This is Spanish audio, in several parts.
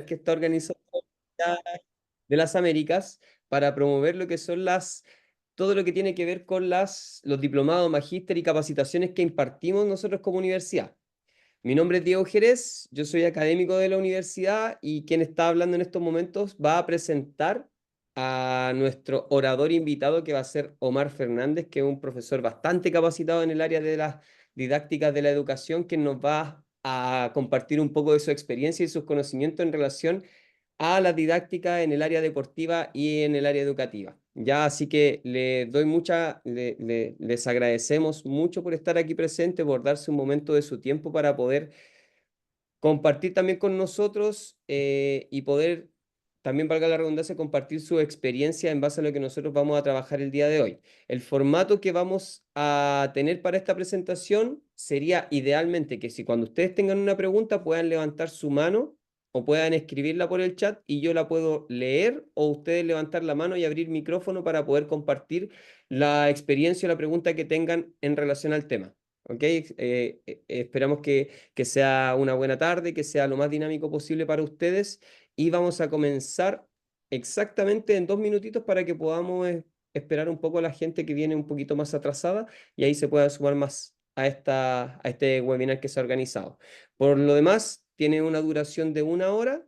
que está organizando de las Américas para promover lo que son todo lo que tiene que ver con los diplomados, magíster y capacitaciones que impartimos nosotros como universidad. Mi nombre es Diego Jerez, yo soy académico de la universidad y quien está hablando en estos momentos va a presentar a nuestro orador invitado que va a ser Omar Fernández, que es un profesor bastante capacitado en el área de las didácticas de la educación, que nos va a compartir un poco de su experiencia y sus conocimientos en relación a la didáctica en el área deportiva y en el área educativa. Ya, así que les agradecemos mucho por estar aquí presente, por darse un momento de su tiempo para poder compartir también con nosotros y poder, también valga la redundancia, compartir su experiencia en base a lo que nosotros vamos a trabajar el día de hoy. El formato que vamos a tener para esta presentación sería idealmente que si cuando ustedes tengan una pregunta puedan levantar su mano o puedan escribirla por el chat y yo la puedo leer o ustedes levantar la mano y abrir micrófono para poder compartir la experiencia o la pregunta que tengan en relación al tema. ¿Ok? Esperamos que sea una buena tarde, que sea lo más dinámico posible para ustedes y vamos a comenzar exactamente en 2 minutitos para que podamos esperar un poco a la gente que viene un poquito más atrasada y ahí se pueda sumar más a este webinar que se ha organizado. Por lo demás, tiene una duración de 1 hora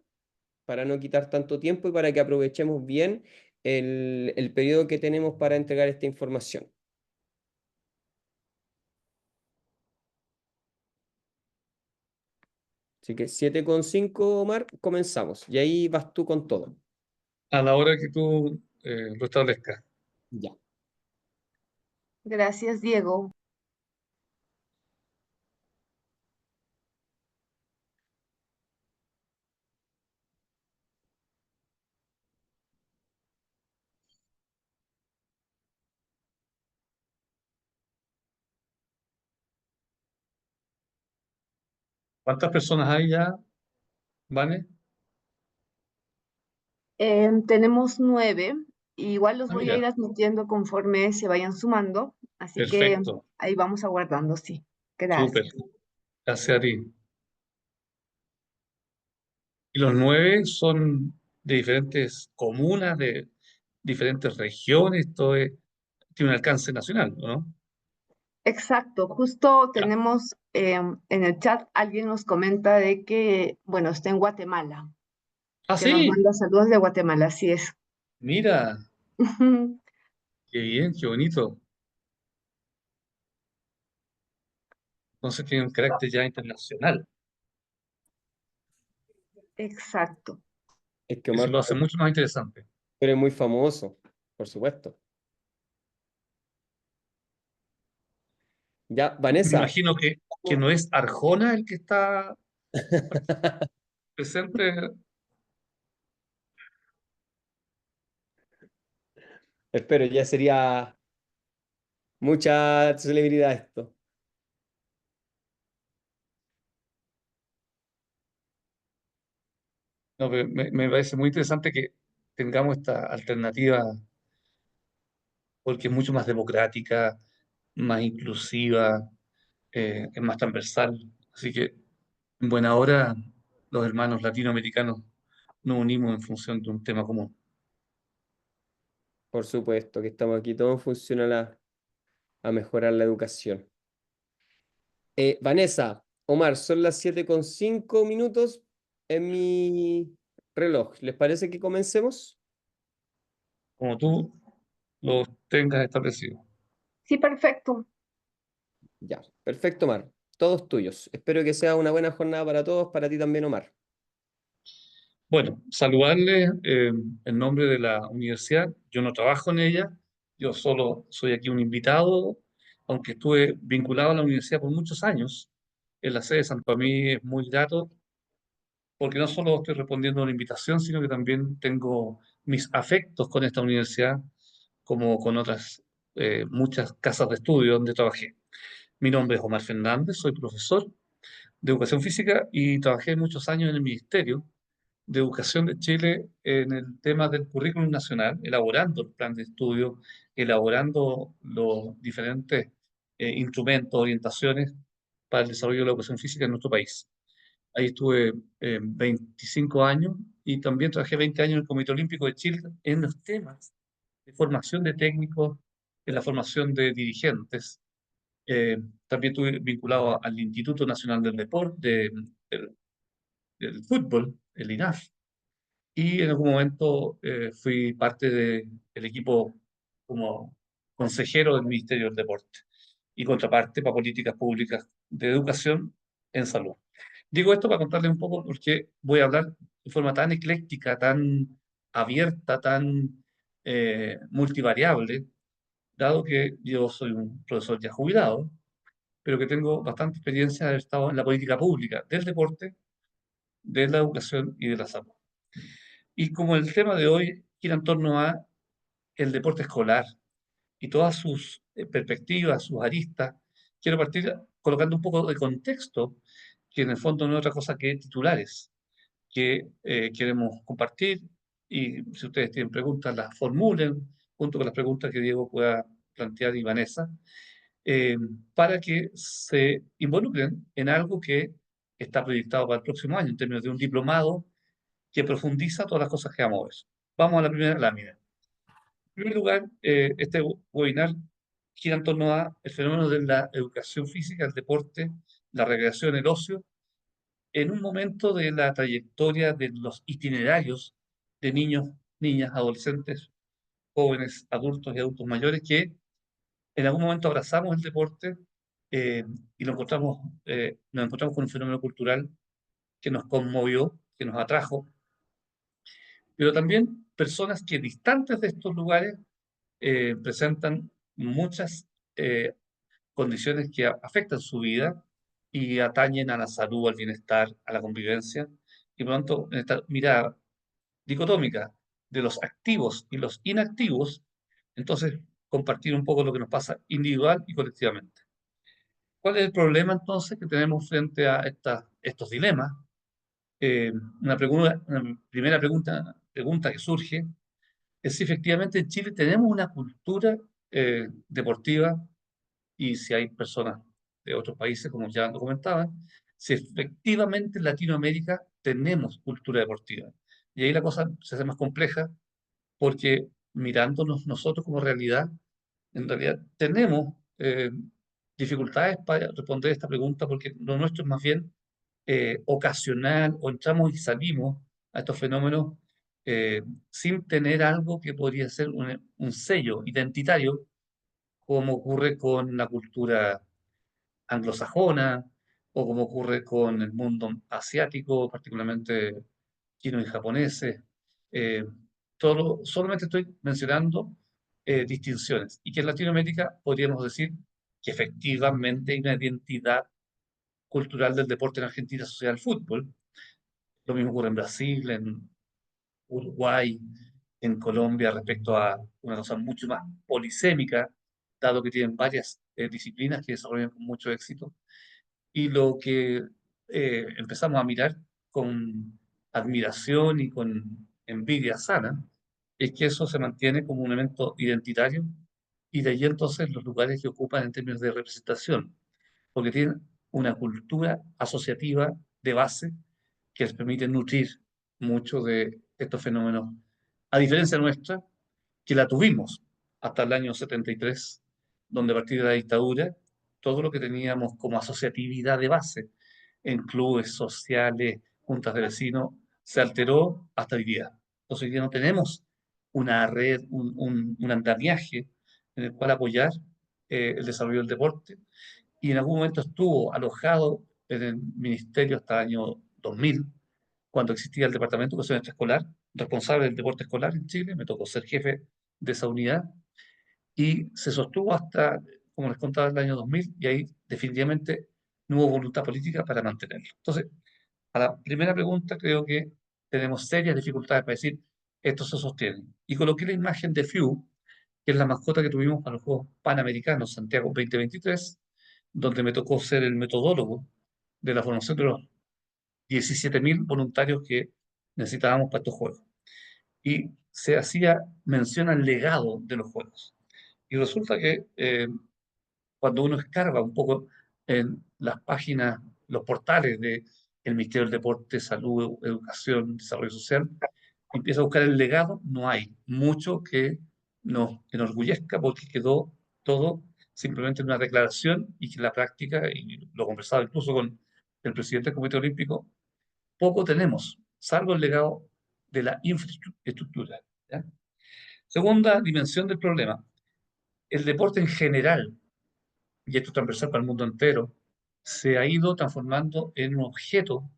para no quitar tanto tiempo y para que aprovechemos bien el periodo que tenemos para entregar esta información. Así que 7:05, Omar, comenzamos. Y ahí vas tú con todo. A la hora que tú lo establezcas. Ya. Gracias, Diego. ¿Cuántas personas hay ya, Vane? Tenemos 9. Igual los Ah, voy a ir mira, admitiendo conforme se vayan sumando, así que perfecto, ahí vamos aguardando, sí. súper, Gracias. gracias a ti. Y los 9 son de diferentes comunas, de diferentes regiones, tiene un alcance nacional, ¿no? Exacto, justo Ya. tenemos en el chat, alguien nos comenta de que, bueno, está en Guatemala, Ah, que nos sí, manda saludos de Guatemala, así es. mira, qué bien, qué bonito. Entonces tiene un carácter ya internacional. Exacto. Es que Eso Omar, lo hace mucho más interesante. tú eres muy famoso, por supuesto. Ya, Me Vanessa. imagino que no es Arjona el que está presente. Espero, ya sería mucha celebridad esto. No, pero me parece muy interesante que tengamos esta alternativa porque es mucho más democrática, más inclusiva, es más transversal. Así que en buena hora los hermanos latinoamericanos nos unimos en función de un tema común. Por supuesto, que estamos aquí todo en función a mejorar la educación. Vanessa, Omar, son las 7:05 en mi reloj. ¿Les parece que comencemos? Como tú lo tengas establecido. Sí, perfecto. Ya, perfecto, Omar. Todos tuyos. Espero que sea una buena jornada para todos, para ti también, Omar. Bueno, saludarles en nombre de la universidad. Yo no trabajo en ella, yo solo soy aquí un invitado, aunque estuve vinculado a la universidad por muchos años en la sede de San. Para mí es muy grato porque no solo estoy respondiendo a una invitación, sino que también tengo mis afectos con esta universidad, como con otras muchas casas de estudio donde trabajé. Mi nombre es Omar Fernández, soy profesor de educación física y trabajé muchos años en el Ministerio de Educación de Chile en el tema del currículum nacional, elaborando el plan de estudio, elaborando los diferentes instrumentos, orientaciones para el desarrollo de la educación física en nuestro país. Ahí estuve 25 años y también trabajé 20 años en el Comité Olímpico de Chile en los temas de formación de técnicos, en la formación de dirigentes. También estuve vinculado al Instituto Nacional del Deporte, del Fútbol, el INAF, y en algún momento fui parte del equipo como consejero del Ministerio del Deporte y contraparte para políticas públicas de educación en salud. Digo esto para contarles un poco porque voy a hablar de forma tan ecléctica, tan abierta, tan multivariable, dado que yo soy un profesor ya jubilado, pero que tengo bastante experiencia de haber estado en la política pública del deporte, de la educación y de la salud. Y como el tema de hoy gira en torno a el deporte escolar y todas sus perspectivas, sus aristas, quiero partir colocando un poco de contexto, que en el fondo no es otra cosa que titulares que queremos compartir. Y si ustedes tienen preguntas, las formulen junto con las preguntas que Diego pueda plantear y Vanessa, eh, para que se involucren en algo que está proyectado para el próximo año, en términos de un diplomado que profundiza todas las cosas que vamos a ver. Vamos a la primera lámina. En primer lugar, este webinar gira en torno a el fenómeno de la educación física, el deporte, la recreación, el ocio, en un momento de la trayectoria de los itinerarios de niños, niñas, adolescentes, jóvenes, adultos y adultos mayores que en algún momento abrazamos el deporte eh, y nos encontramos con un fenómeno cultural que nos conmovió, que nos atrajo, pero también personas que distantes de estos lugares presentan muchas eh, condiciones que afectan su vida y atañen a la salud, al bienestar, a la convivencia. Y por lo tanto, en esta mirada dicotómica de los activos y los inactivos, entonces compartir un poco lo que nos pasa individual y colectivamente. ¿Cuál es el problema entonces que tenemos frente a estos dilemas? Eh, una primera pregunta que surge es si efectivamente en Chile tenemos una cultura deportiva y si hay personas de otros países, como ya lo comentaban, si efectivamente en Latinoamérica tenemos cultura deportiva. Y ahí la cosa se hace más compleja porque mirándonos nosotros como realidad, en realidad tenemos dificultades para responder esta pregunta porque lo nuestro es más bien ocasional o entramos y salimos a estos fenómenos sin tener algo que podría ser un sello identitario, como ocurre con la cultura anglosajona o como ocurre con el mundo asiático, particularmente chino y japoneses. Eh, Solamente estoy mencionando distinciones y que en Latinoamérica podríamos decir que efectivamente hay una identidad cultural del deporte en Argentina asociada al fútbol. Lo mismo ocurre en Brasil, en Uruguay, en Colombia respecto a una cosa mucho más polisémica, dado que tienen varias disciplinas que desarrollan con mucho éxito. Y lo que empezamos a mirar con admiración y con envidia sana es que eso se mantiene como un elemento identitario y de ahí entonces los lugares que ocupan en términos de representación, porque tienen una cultura asociativa de base que les permite nutrir mucho de estos fenómenos, a diferencia nuestra, que la tuvimos hasta el año 73, donde a partir de la dictadura, todo lo que teníamos como asociatividad de base en clubes sociales, juntas de vecinos, se alteró hasta hoy día. Entonces hoy día no tenemos una red, un andamiaje en el cual apoyar el desarrollo del deporte, y en algún momento estuvo alojado en el ministerio hasta el año 2000, cuando existía el Departamento de Educación Extraescolar, responsable del deporte escolar en Chile. Me tocó ser jefe de esa unidad y se sostuvo hasta, como les contaba, el año 2000 y ahí definitivamente no hubo voluntad política para mantenerlo. Entonces, a la primera pregunta creo que tenemos serias dificultades para decir esto se sostiene. Y coloqué la imagen de FIU, que es la mascota que tuvimos para los Juegos Panamericanos Santiago 2023, donde me tocó ser el metodólogo de la formación de los 17.000 voluntarios que necesitábamos para estos Juegos. Y se hacía mención al legado de los Juegos. Y resulta que cuando uno escarba un poco en las páginas, los portales de el Ministerio del Deporte, Salud, Educación, Desarrollo Social, empieza a buscar el legado, no hay mucho que nos enorgullezca porque quedó todo simplemente en una declaración y que en la práctica, y lo conversaba incluso con el presidente del Comité Olímpico, poco tenemos, salvo el legado de la infraestructura. ¿Ya? Segunda dimensión del problema, el deporte en general, y esto es transversal para el mundo entero, se ha ido transformando en un objeto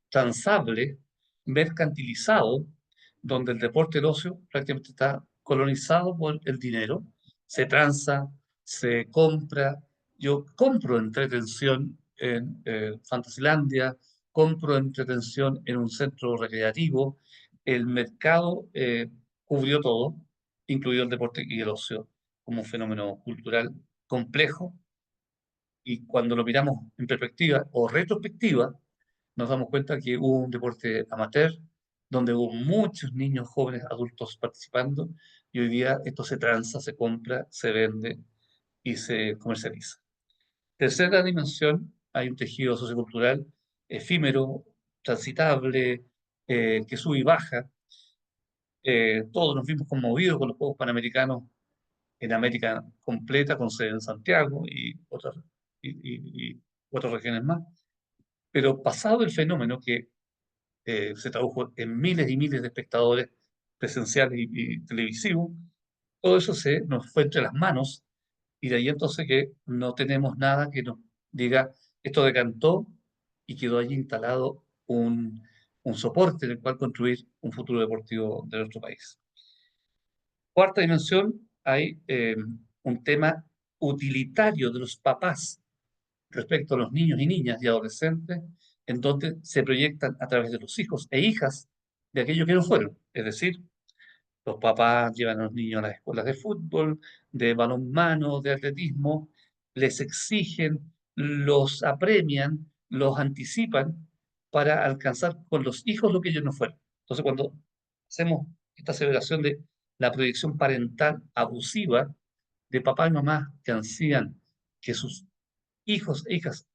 transable, mercantilizado, donde el deporte, el ocio, prácticamente está colonizado por el dinero, se tranza, se compra. Yo compro entretención en Fantasilandia, compro entretención en un centro recreativo. El mercado cubrió todo, incluido el deporte y el ocio, como un fenómeno cultural complejo. Y cuando lo miramos en perspectiva o retrospectiva, nos damos cuenta que hubo un deporte amateur, donde hubo muchos niños, jóvenes, adultos participando, y hoy día esto se tranza, se compra, se vende y se comercializa. Tercera dimensión, hay un tejido sociocultural efímero, transitable, que sube y baja. Todos nos vimos conmovidos con los Juegos Panamericanos en América completa, con sede en Santiago y otras regiones más. Pero pasado el fenómeno que se tradujo en miles y miles de espectadores presenciales y televisivos, todo eso se nos fue entre las manos y de ahí entonces que no tenemos nada que nos diga esto decantó y quedó allí instalado un soporte en el cual construir un futuro deportivo de nuestro país. Cuarta dimensión, hay un tema utilitario de los papás respecto a los niños y niñas y adolescentes, en donde se proyectan a través de los hijos e hijas de aquellos que no fueron. Es decir, los papás llevan a los niños a las escuelas de fútbol, de balonmano, de atletismo, les exigen, los apremian, los anticipan para alcanzar con los hijos lo que ellos no fueron. Entonces, cuando hacemos esta celebración de la proyección parental abusiva de papá y mamá que ansían que sus hijos e hijas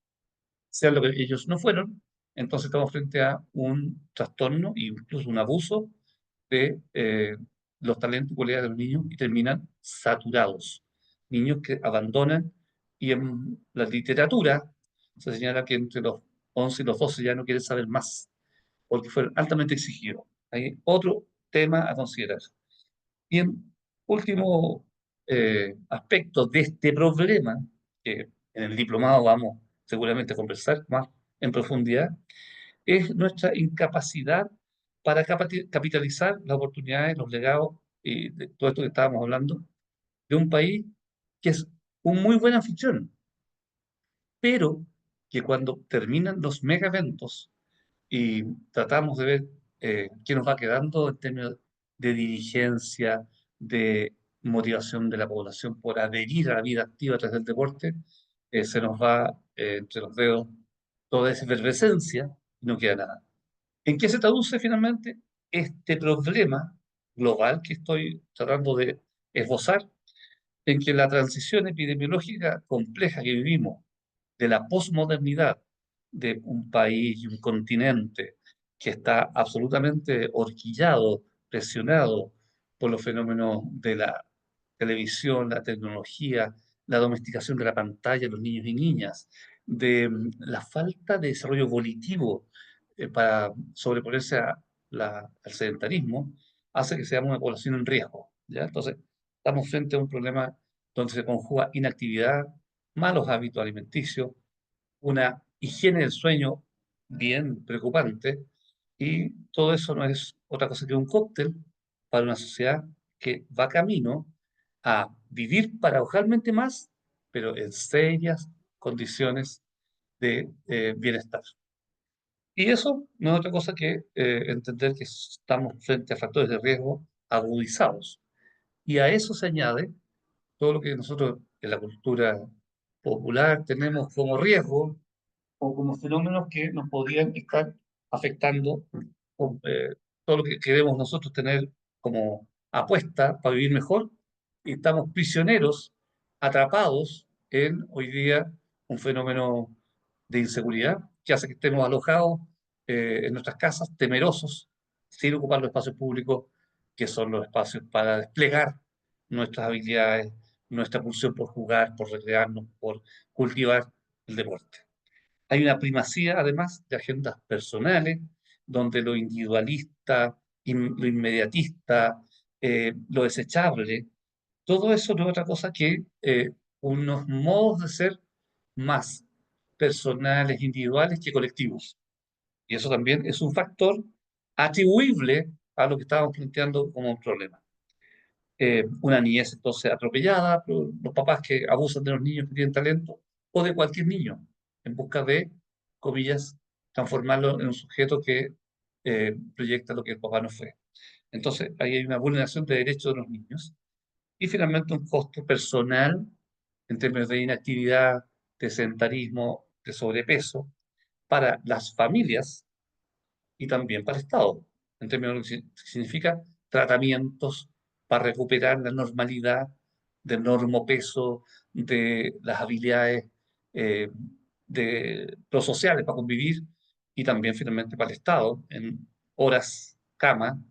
sean lo que ellos no fueron, entonces estamos frente a un trastorno e incluso un abuso de los talentos y cualidades de los niños y terminan saturados. Niños que abandonan y en la literatura se señala que entre los 11 y los 12 ya no quieren saber más porque fueron altamente exigidos. Hay otro tema a considerar. Y en último aspecto de este problema, que en el diplomado vamos seguramente a conversar más en profundidad, es nuestra incapacidad para capitalizar las oportunidades, los legados y de todo esto que estábamos hablando, de un país que es un muy buen anfitrión, pero que cuando terminan los mega eventos y tratamos de ver qué nos va quedando en términos de dirigencia, de motivación de la población por adherir a la vida activa a través del deporte, se nos va entre los dedos toda esa efervescencia y no queda nada. ¿En qué se traduce finalmente este problema global que estoy tratando de esbozar? En que la transición epidemiológica compleja que vivimos de la posmodernidad de un país y un continente que está absolutamente horquillado, presionado por los fenómenos de la televisión, la tecnología, la domesticación de la pantalla de los niños y niñas, de la falta de desarrollo volitivo para sobreponerse al sedentarismo, hace que seamos una población en riesgo. ¿Ya? Entonces, estamos frente a un problema donde se conjuga inactividad, malos hábitos alimenticios, una higiene del sueño bien preocupante, y todo eso no es otra cosa que un cóctel para una sociedad que va camino a vivir paradojalmente más, pero en serias condiciones de bienestar. Y eso no es otra cosa que entender que estamos frente a factores de riesgo agudizados. Y a eso se añade todo lo que nosotros en la cultura popular tenemos como riesgo o como fenómenos que nos podrían estar afectando todo lo que queremos nosotros tener como apuesta para vivir mejor, y estamos prisioneros, atrapados en hoy día un fenómeno de inseguridad que hace que estemos alojados en nuestras casas, temerosos, sin ocupar los espacios públicos, que son los espacios para desplegar nuestras habilidades, nuestra pulsión por jugar, por recrearnos, por cultivar el deporte. Hay una primacía, además, de agendas personales, donde lo individualista, lo inmediatista, lo desechable, todo eso no es otra cosa que unos modos de ser más personales, individuales que colectivos. Y eso también es un factor atribuible a lo que estábamos planteando como un problema. Una niñez entonces atropellada, los papás que abusan de los niños que tienen talento, o de cualquier niño, en busca de, comillas, transformarlo en un sujeto que proyecta lo que el papá no fue. Entonces, ahí hay una vulneración de derechos de los niños. Y finalmente un costo personal en términos de inactividad, de sedentarismo, de sobrepeso, para las familias y también para el Estado, en términos de lo que significa tratamientos para recuperar la normalidad del normopeso, de las habilidades eh, de prosociales para convivir y también finalmente para el Estado, en horas cama,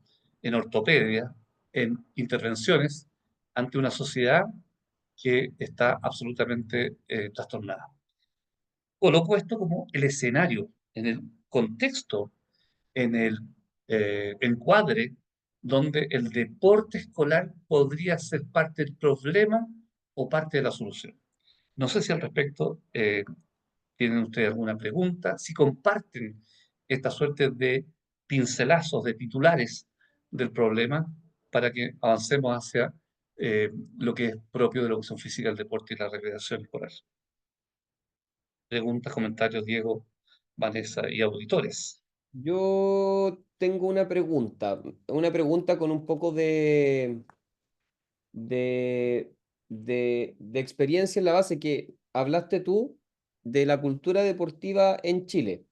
en ortopedia, en intervenciones ante una sociedad que está absolutamente trastornada. Coloco esto como el escenario, en el contexto, en el encuadre donde el deporte escolar podría ser parte del problema o parte de la solución. No sé si al respecto tienen ustedes alguna pregunta, si comparten esta suerte de pincelazos, de titulares del problema para que avancemos hacia lo que es propio de la educación física, el deporte y la recreación escolar. Preguntas, comentarios, Diego, Vanessa y auditores. Yo tengo una pregunta con un poco de, de experiencia en la base que hablaste tú de la cultura deportiva en Chile.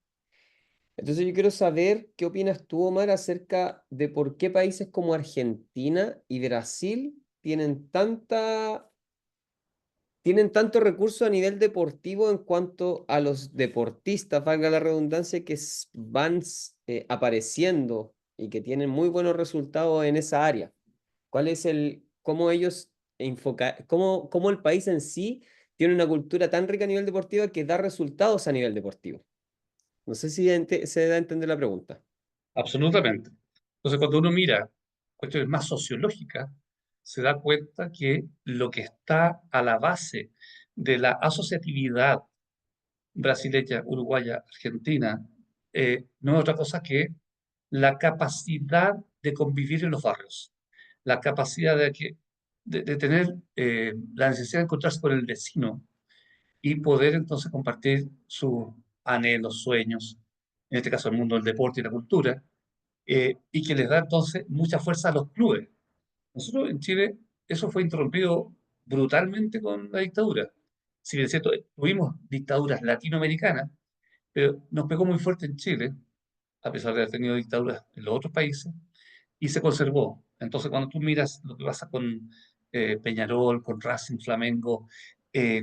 Entonces yo quiero saber qué opinas tú, Omar, acerca de por qué países como Argentina y Brasil tienen tanto recurso a nivel deportivo en cuanto a los deportistas, valga la redundancia, que van apareciendo y que tienen muy buenos resultados en esa área. ¿Cuál es cómo ellos cómo el país en sí tiene una cultura tan rica a nivel deportivo que da resultados a nivel deportivo? No sé si se da a entender la pregunta. Absolutamente. Entonces, cuando uno mira cuestiones más sociológicas, se da cuenta que lo que está a la base de la asociatividad brasileña, uruguaya, argentina, no es otra cosa que la capacidad de convivir en los barrios, la capacidad de tener la necesidad de encontrarse con el vecino y poder entonces compartir sus anhelos, sueños, en este caso el mundo del deporte y la cultura, y que les da entonces mucha fuerza a los clubes. Nosotros en Chile eso fue interrumpido brutalmente con la dictadura. Si bien es cierto, tuvimos dictaduras latinoamericanas, pero nos pegó muy fuerte en Chile, a pesar de haber tenido dictaduras en los otros países, y se conservó. Entonces, cuando tú miras lo que pasa con Peñarol, con Racing, Flamengo,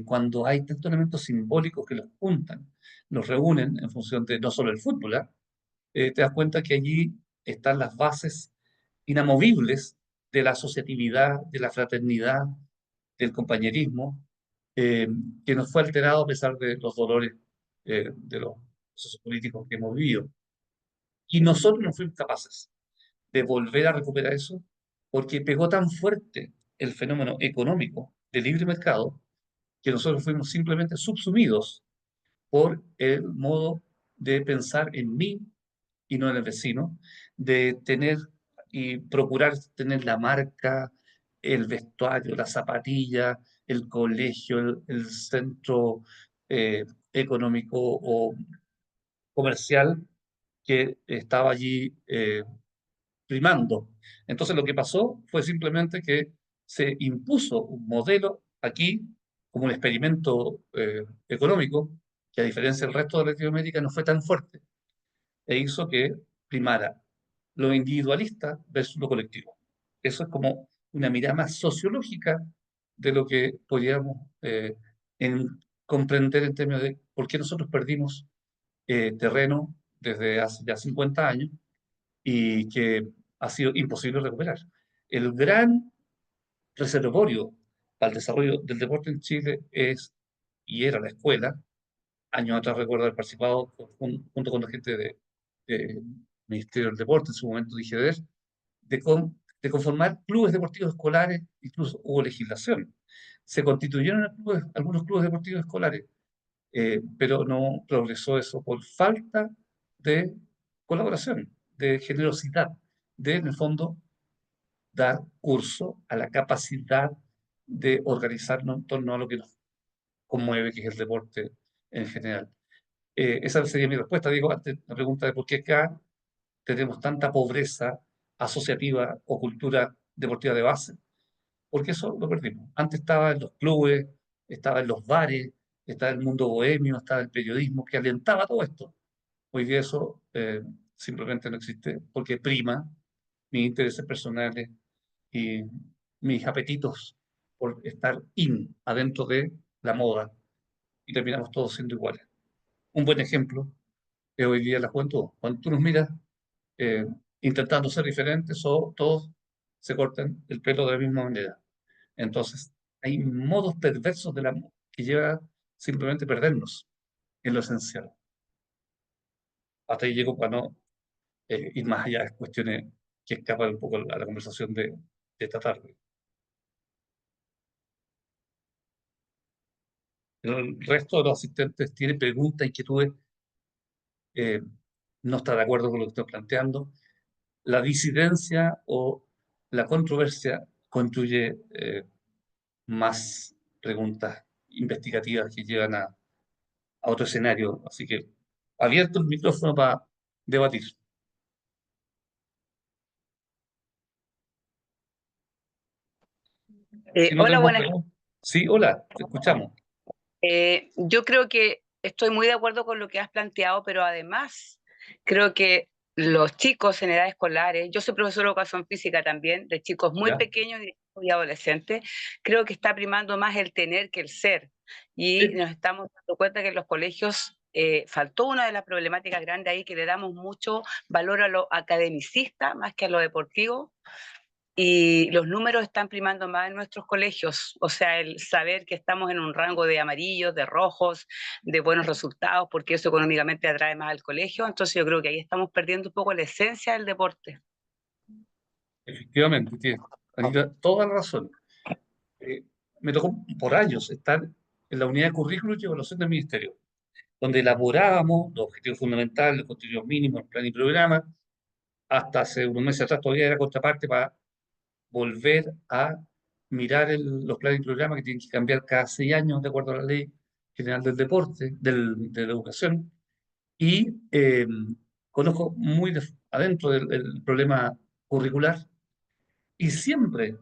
cuando hay tantos elementos simbólicos que los juntan, los reúnen en función de no solo el fútbol, ¿ah? Te das cuenta que allí están las bases inamovibles de la asociatividad, de la fraternidad, del compañerismo, eh, que nos fue alterado a pesar de los dolores de los procesos políticos que hemos vivido. Y nosotros no fuimos capaces de volver a recuperar eso porque pegó tan fuerte el fenómeno económico del libre mercado que nosotros fuimos simplemente subsumidos por el modo de pensar en mí y no en el vecino, de tener y procurar tener la marca, el vestuario, la zapatilla, el colegio, el centro económico o comercial que estaba allí primando. Entonces lo que pasó fue simplemente que se impuso un modelo aquí como un experimento económico que a diferencia del resto de Latinoamérica no fue tan fuerte e hizo que primara lo individualista versus lo colectivo. Eso es como una mirada más sociológica de lo que podríamos comprender en términos de por qué nosotros perdimos terreno desde hace ya 50 años y que ha sido imposible recuperar. El gran reservorio para el desarrollo del deporte en Chile es y era la escuela. Años atrás recuerdo haber participado junto con la gente de Ministerio del Deporte, en su momento DIGEDER, de conformar clubes deportivos escolares, incluso hubo legislación. Se constituyeron algunos clubes deportivos escolares, pero no progresó eso por falta de colaboración, de generosidad, de, en el fondo, dar curso a la capacidad de organizarnos en torno a lo que nos conmueve, que es el deporte en general. Esa sería mi respuesta. Digo, antes la pregunta de por qué acá tenemos tanta pobreza asociativa o cultura deportiva de base. Porque eso lo perdimos. Antes estaba en los clubes, estaba en los bares, estaba el mundo bohemio, estaba el periodismo que alentaba todo esto. Hoy día eso simplemente no existe porque prima mis intereses personales y mis apetitos por estar adentro de la moda y terminamos todos siendo iguales. Un buen ejemplo es hoy día la juventud. Cuando tú nos miras eh, intentando ser diferentes o todos se cortan el pelo de la misma manera. Entonces, hay modos perversos del amor que lleva simplemente a perdernos en lo esencial. Hasta ahí llego para no ir más allá de cuestiones que escapan un poco a la conversación de esta tarde. El resto de los asistentes tiene preguntas, inquietudes, eh, no está de acuerdo con lo que estoy planteando. La disidencia o la controversia construye más preguntas investigativas que llegan a otro escenario. Así que abierto el micrófono para debatir. Si no Hola, tenemos buenas. preguntas. Sí, hola, te escuchamos. Yo creo que estoy muy de acuerdo con lo que has planteado, pero además creo que los chicos en edad escolares, yo soy profesora de educación física también, de chicos muy ¿Ya? pequeños y adolescentes, creo que está primando más el tener que el ser. Y Sí. nos estamos dando cuenta que en los colegios faltó una de las problemáticas grandes ahí, que le damos mucho valor a lo academicista más que a lo deportivo. Y los números están primando más en nuestros colegios, o sea, el saber que estamos en un rango de amarillos, de rojos, de buenos resultados, porque eso económicamente atrae más al colegio, entonces yo creo que ahí estamos perdiendo un poco la esencia del deporte. Efectivamente, tienes Anita, toda la razón. Eh, Me tocó por años estar en la unidad de currículum y evaluación del ministerio, donde elaborábamos los objetivos fundamentales, los contenidos mínimos, el plan y programa. Hasta hace unos meses atrás todavía era contraparte para volver a mirar los planes y programas que tienen que cambiar cada 6 años de acuerdo a la Ley General del Deporte, de la Educación. Y conozco muy adentro del problema curricular y siempre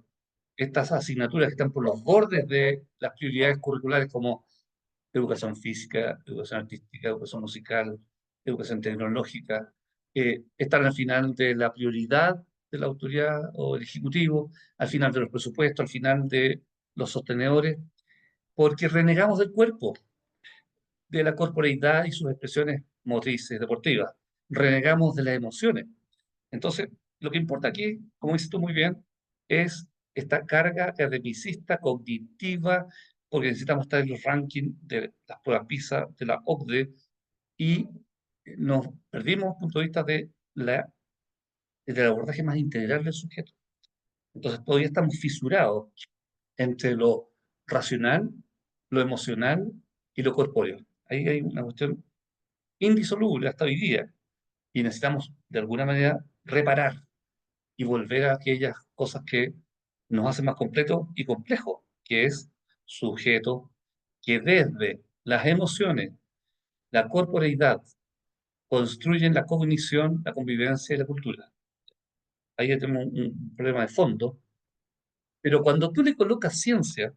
estas asignaturas que están por los bordes de las prioridades curriculares como educación física, educación artística, educación musical, educación tecnológica, están al final de la prioridad de la autoridad o el ejecutivo, al final de los presupuestos, al final de los sostenedores, porque renegamos del cuerpo, de la corporeidad y sus expresiones motrices, deportivas, renegamos de las emociones. Entonces, lo que importa aquí, como dices tú muy bien, es esta carga academicista, cognitiva, porque necesitamos estar en los rankings de las pruebas PISA, de la OCDE, y nos perdimos desde el punto de vista del abordaje más integral del sujeto. Entonces, todavía estamos fisurados entre lo racional, lo emocional y lo corpóreo. Ahí hay una cuestión indisoluble hasta hoy día, y necesitamos, de alguna manera, reparar y volver a aquellas cosas que nos hacen más completos y complejos, que es sujeto que desde las emociones, la corporeidad, construyen la cognición, la convivencia y la cultura. Ahí tenemos un problema de fondo, pero cuando tú le colocas ciencia,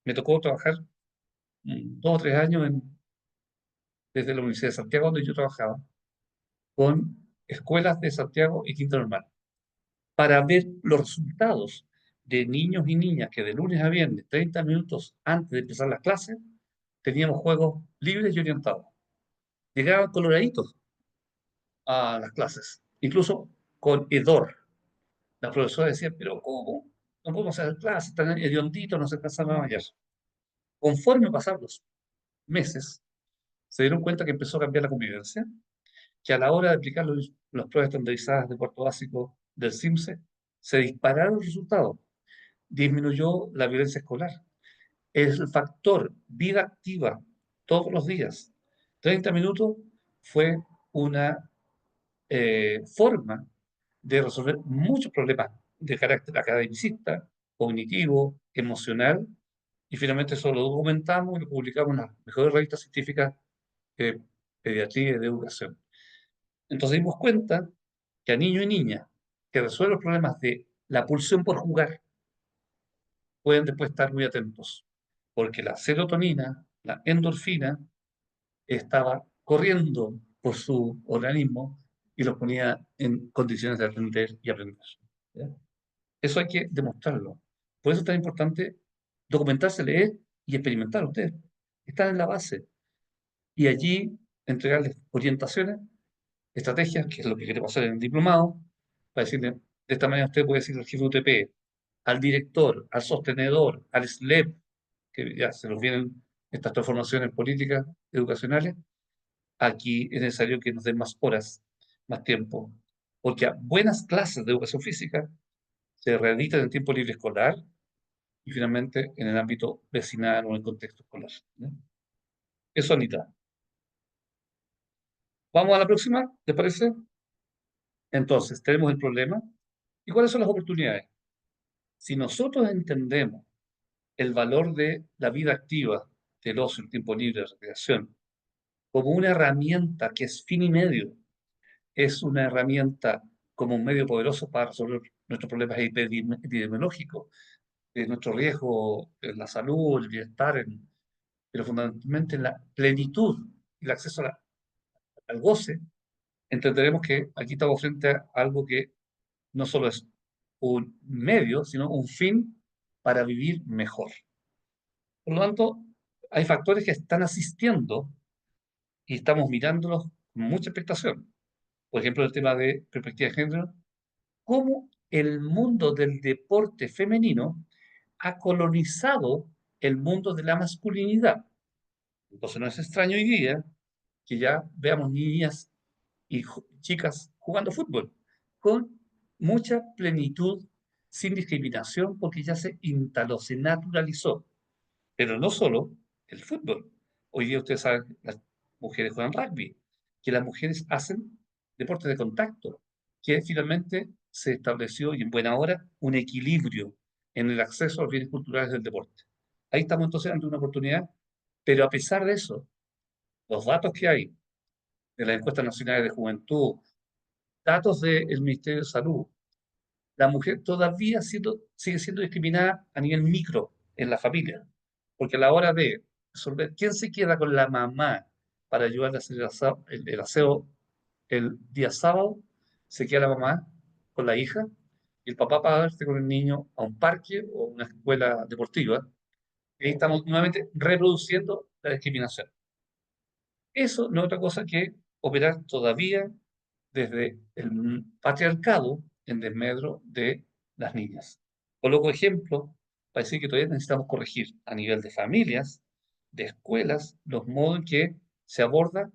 me tocó trabajar 2 o 3 años desde la Universidad de Santiago, donde yo trabajaba, con escuelas de Santiago y Quinta Normal, para ver los resultados de niños y niñas que de lunes a viernes, 30 minutos antes de empezar las clases, teníamos juegos libres y orientados. llegaban coloraditos a las clases, incluso con hedor. La profesora decía, pero ¿cómo? No podemos hacer clases, están hedionditos, no se alcanzan a bañar. Conforme pasaron los meses, se dieron cuenta que empezó a cambiar la convivencia, que a la hora de aplicar las pruebas estandarizadas de cuarto básico del CIMSE, se dispararon los resultados, disminuyó la violencia escolar. El factor vida activa todos los días, 30 minutos, fue una forma de resolver muchos problemas de carácter academicista, cognitivo, emocional, y finalmente eso lo documentamos y lo publicamos en las mejores revistas científicas de pediatría y de educación. Entonces dimos cuenta que a niños y niñas que resuelven los problemas de la pulsión por jugar pueden después estar muy atentos, porque la serotonina, la endorfina, estaba corriendo por su organismo y los ponía en condiciones de aprender y aprender. ¿Ya? Eso hay que demostrarlo. Por eso es tan importante documentarse, leer y experimentar. Ustedes están en la base y allí entregarles orientaciones, estrategias, que es lo que queremos hacer en el diplomado, para decirle, de esta manera usted puede decirle al jefe UTP, al director, al sostenedor, al SLEP, que ya se nos vienen estas transformaciones políticas, educacionales. Aquí es necesario que nos den más horas, más tiempo, porque a buenas clases de educación física se realizan en tiempo libre escolar y finalmente en el ámbito vecinal o en el contexto escolar. ¿Ya? Eso, Anita. Vamos a la próxima, ¿te parece? Entonces, tenemos el problema. ¿Y cuáles son las oportunidades? Si nosotros entendemos el valor de la vida activa, del ocio, el tiempo libre, de recreación, como una herramienta que es fin y medio, es una herramienta como un medio poderoso para resolver nuestros problemas epidemiológicos, de nuestro riesgo en la salud, el bienestar, pero fundamentalmente en la plenitud y el acceso al goce, entenderemos que aquí estamos frente a algo que no solo es un medio, sino un fin para vivir mejor. Por lo tanto, hay factores que están asistiendo y estamos mirándolos con mucha expectación. Por ejemplo, el tema de perspectiva de género, cómo el mundo del deporte femenino ha colonizado el mundo de la masculinidad. Entonces no es extraño hoy día que ya veamos niñas y chicas jugando fútbol con mucha plenitud, sin discriminación, porque ya se instaló, se naturalizó. Pero no solo el fútbol. Hoy día ustedes saben que las mujeres juegan rugby, que las mujeres hacen deporte de contacto, que finalmente se estableció, y en buena hora, un equilibrio en el acceso a los bienes culturales del deporte. Ahí estamos entonces ante una oportunidad, pero a pesar de eso, los datos que hay de las encuestas nacionales de juventud, datos del Ministerio de Salud, la mujer todavía sigue siendo discriminada a nivel micro en la familia, porque a la hora de resolver quién se queda con la mamá para ayudar a hacer el aseo el día sábado, se queda la mamá con la hija y el papá para irse con el niño a un parque o una escuela deportiva. Y ahí estamos nuevamente reproduciendo la discriminación. Eso no es otra cosa que operar todavía desde el patriarcado en desmedro de las niñas. Coloco ejemplo para decir que todavía necesitamos corregir a nivel de familias, de escuelas, los modos en que se aborda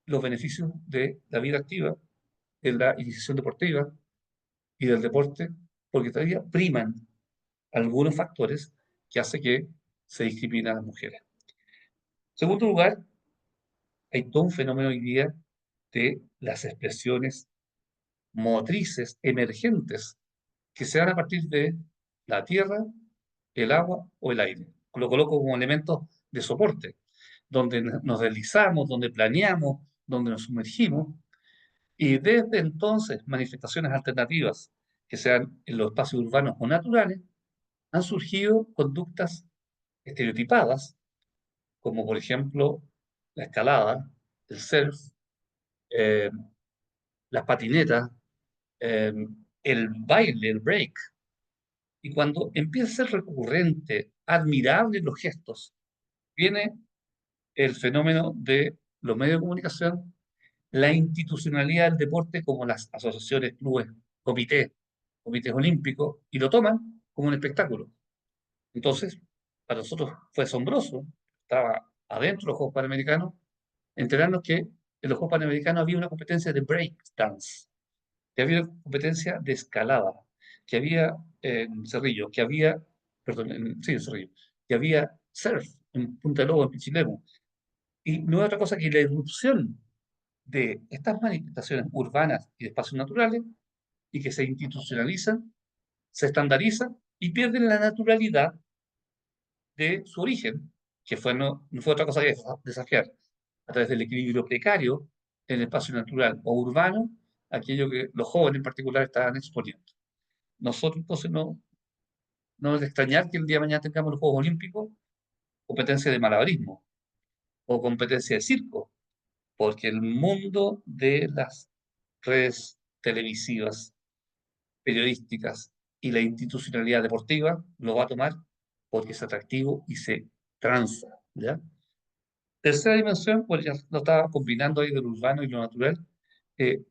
los beneficios de la vida activa, de la iniciación deportiva y del deporte, porque todavía priman algunos factores que hacen que se discriminen a las mujeres. En segundo lugar, hay todo un fenómeno hoy día de las expresiones motrices emergentes que se dan a partir de la tierra, el agua o el aire. Lo coloco como elementos de soporte, donde nos deslizamos, donde planeamos, donde nos sumergimos, y desde entonces manifestaciones alternativas que sean en los espacios urbanos o naturales, han surgido conductas estereotipadas, como por ejemplo la escalada, el surf, eh, las patinetas, eh, el baile, el break. Y cuando empieza a ser recurrente, admirable los gestos, viene el fenómeno de los medios de comunicación, la institucionalidad del deporte como las asociaciones, clubes, comités olímpicos, y lo toman como un espectáculo. Entonces, para nosotros fue asombroso, estaba adentro de los Juegos Panamericanos, enterarnos que en los Juegos Panamericanos había una competencia de breakdance, que había una competencia de escalada, que había en Cerrillo, que había, perdón, sí, en Cerrillo, que había surf en Punta del Lobo, en Pichilemu. Y no es otra cosa que la irrupción de estas manifestaciones urbanas y de espacios naturales y que se institucionalizan, se estandarizan y pierden la naturalidad de su origen, que fue, no fue otra cosa que desafiar a través del equilibrio precario en el espacio natural o urbano, aquello que los jóvenes en particular estaban exponiendo. Nosotros entonces no es de extrañar que el día de mañana tengamos los Juegos Olímpicos competencia de malabarismo o competencia de circo, porque el mundo de las redes televisivas, periodísticas y la institucionalidad deportiva lo va a tomar porque es atractivo y se tranza, ¿ya? Tercera dimensión, pues ya lo estaba combinando ahí de lo urbano y lo natural. eh,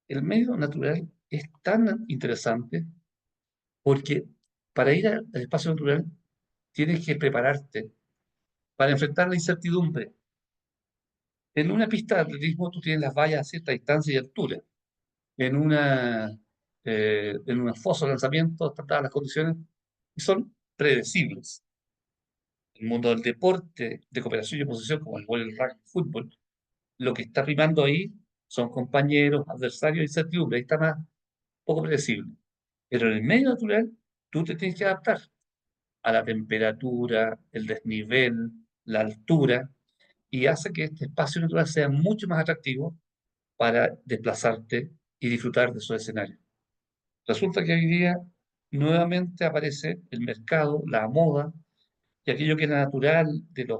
el medio natural es tan interesante porque para ir al espacio natural tienes que prepararte para enfrentar la incertidumbre. En una pista de atletismo tú tienes las vallas a cierta distancia y altura. En una fosa de lanzamiento están dadas las condiciones y son predecibles. El mundo del deporte de cooperación y oposición, como el vóley, el rugby, el fútbol, lo que está primando ahí son compañeros, adversarios, incertidumbre. Ahí está más poco predecible. Pero en el medio natural, tú te tienes que adaptar a la temperatura, el desnivel, la altura, y hace que este espacio natural sea mucho más atractivo para desplazarte y disfrutar de esos escenarios. Resulta que hoy día nuevamente aparece el mercado, la moda, y aquello que era natural de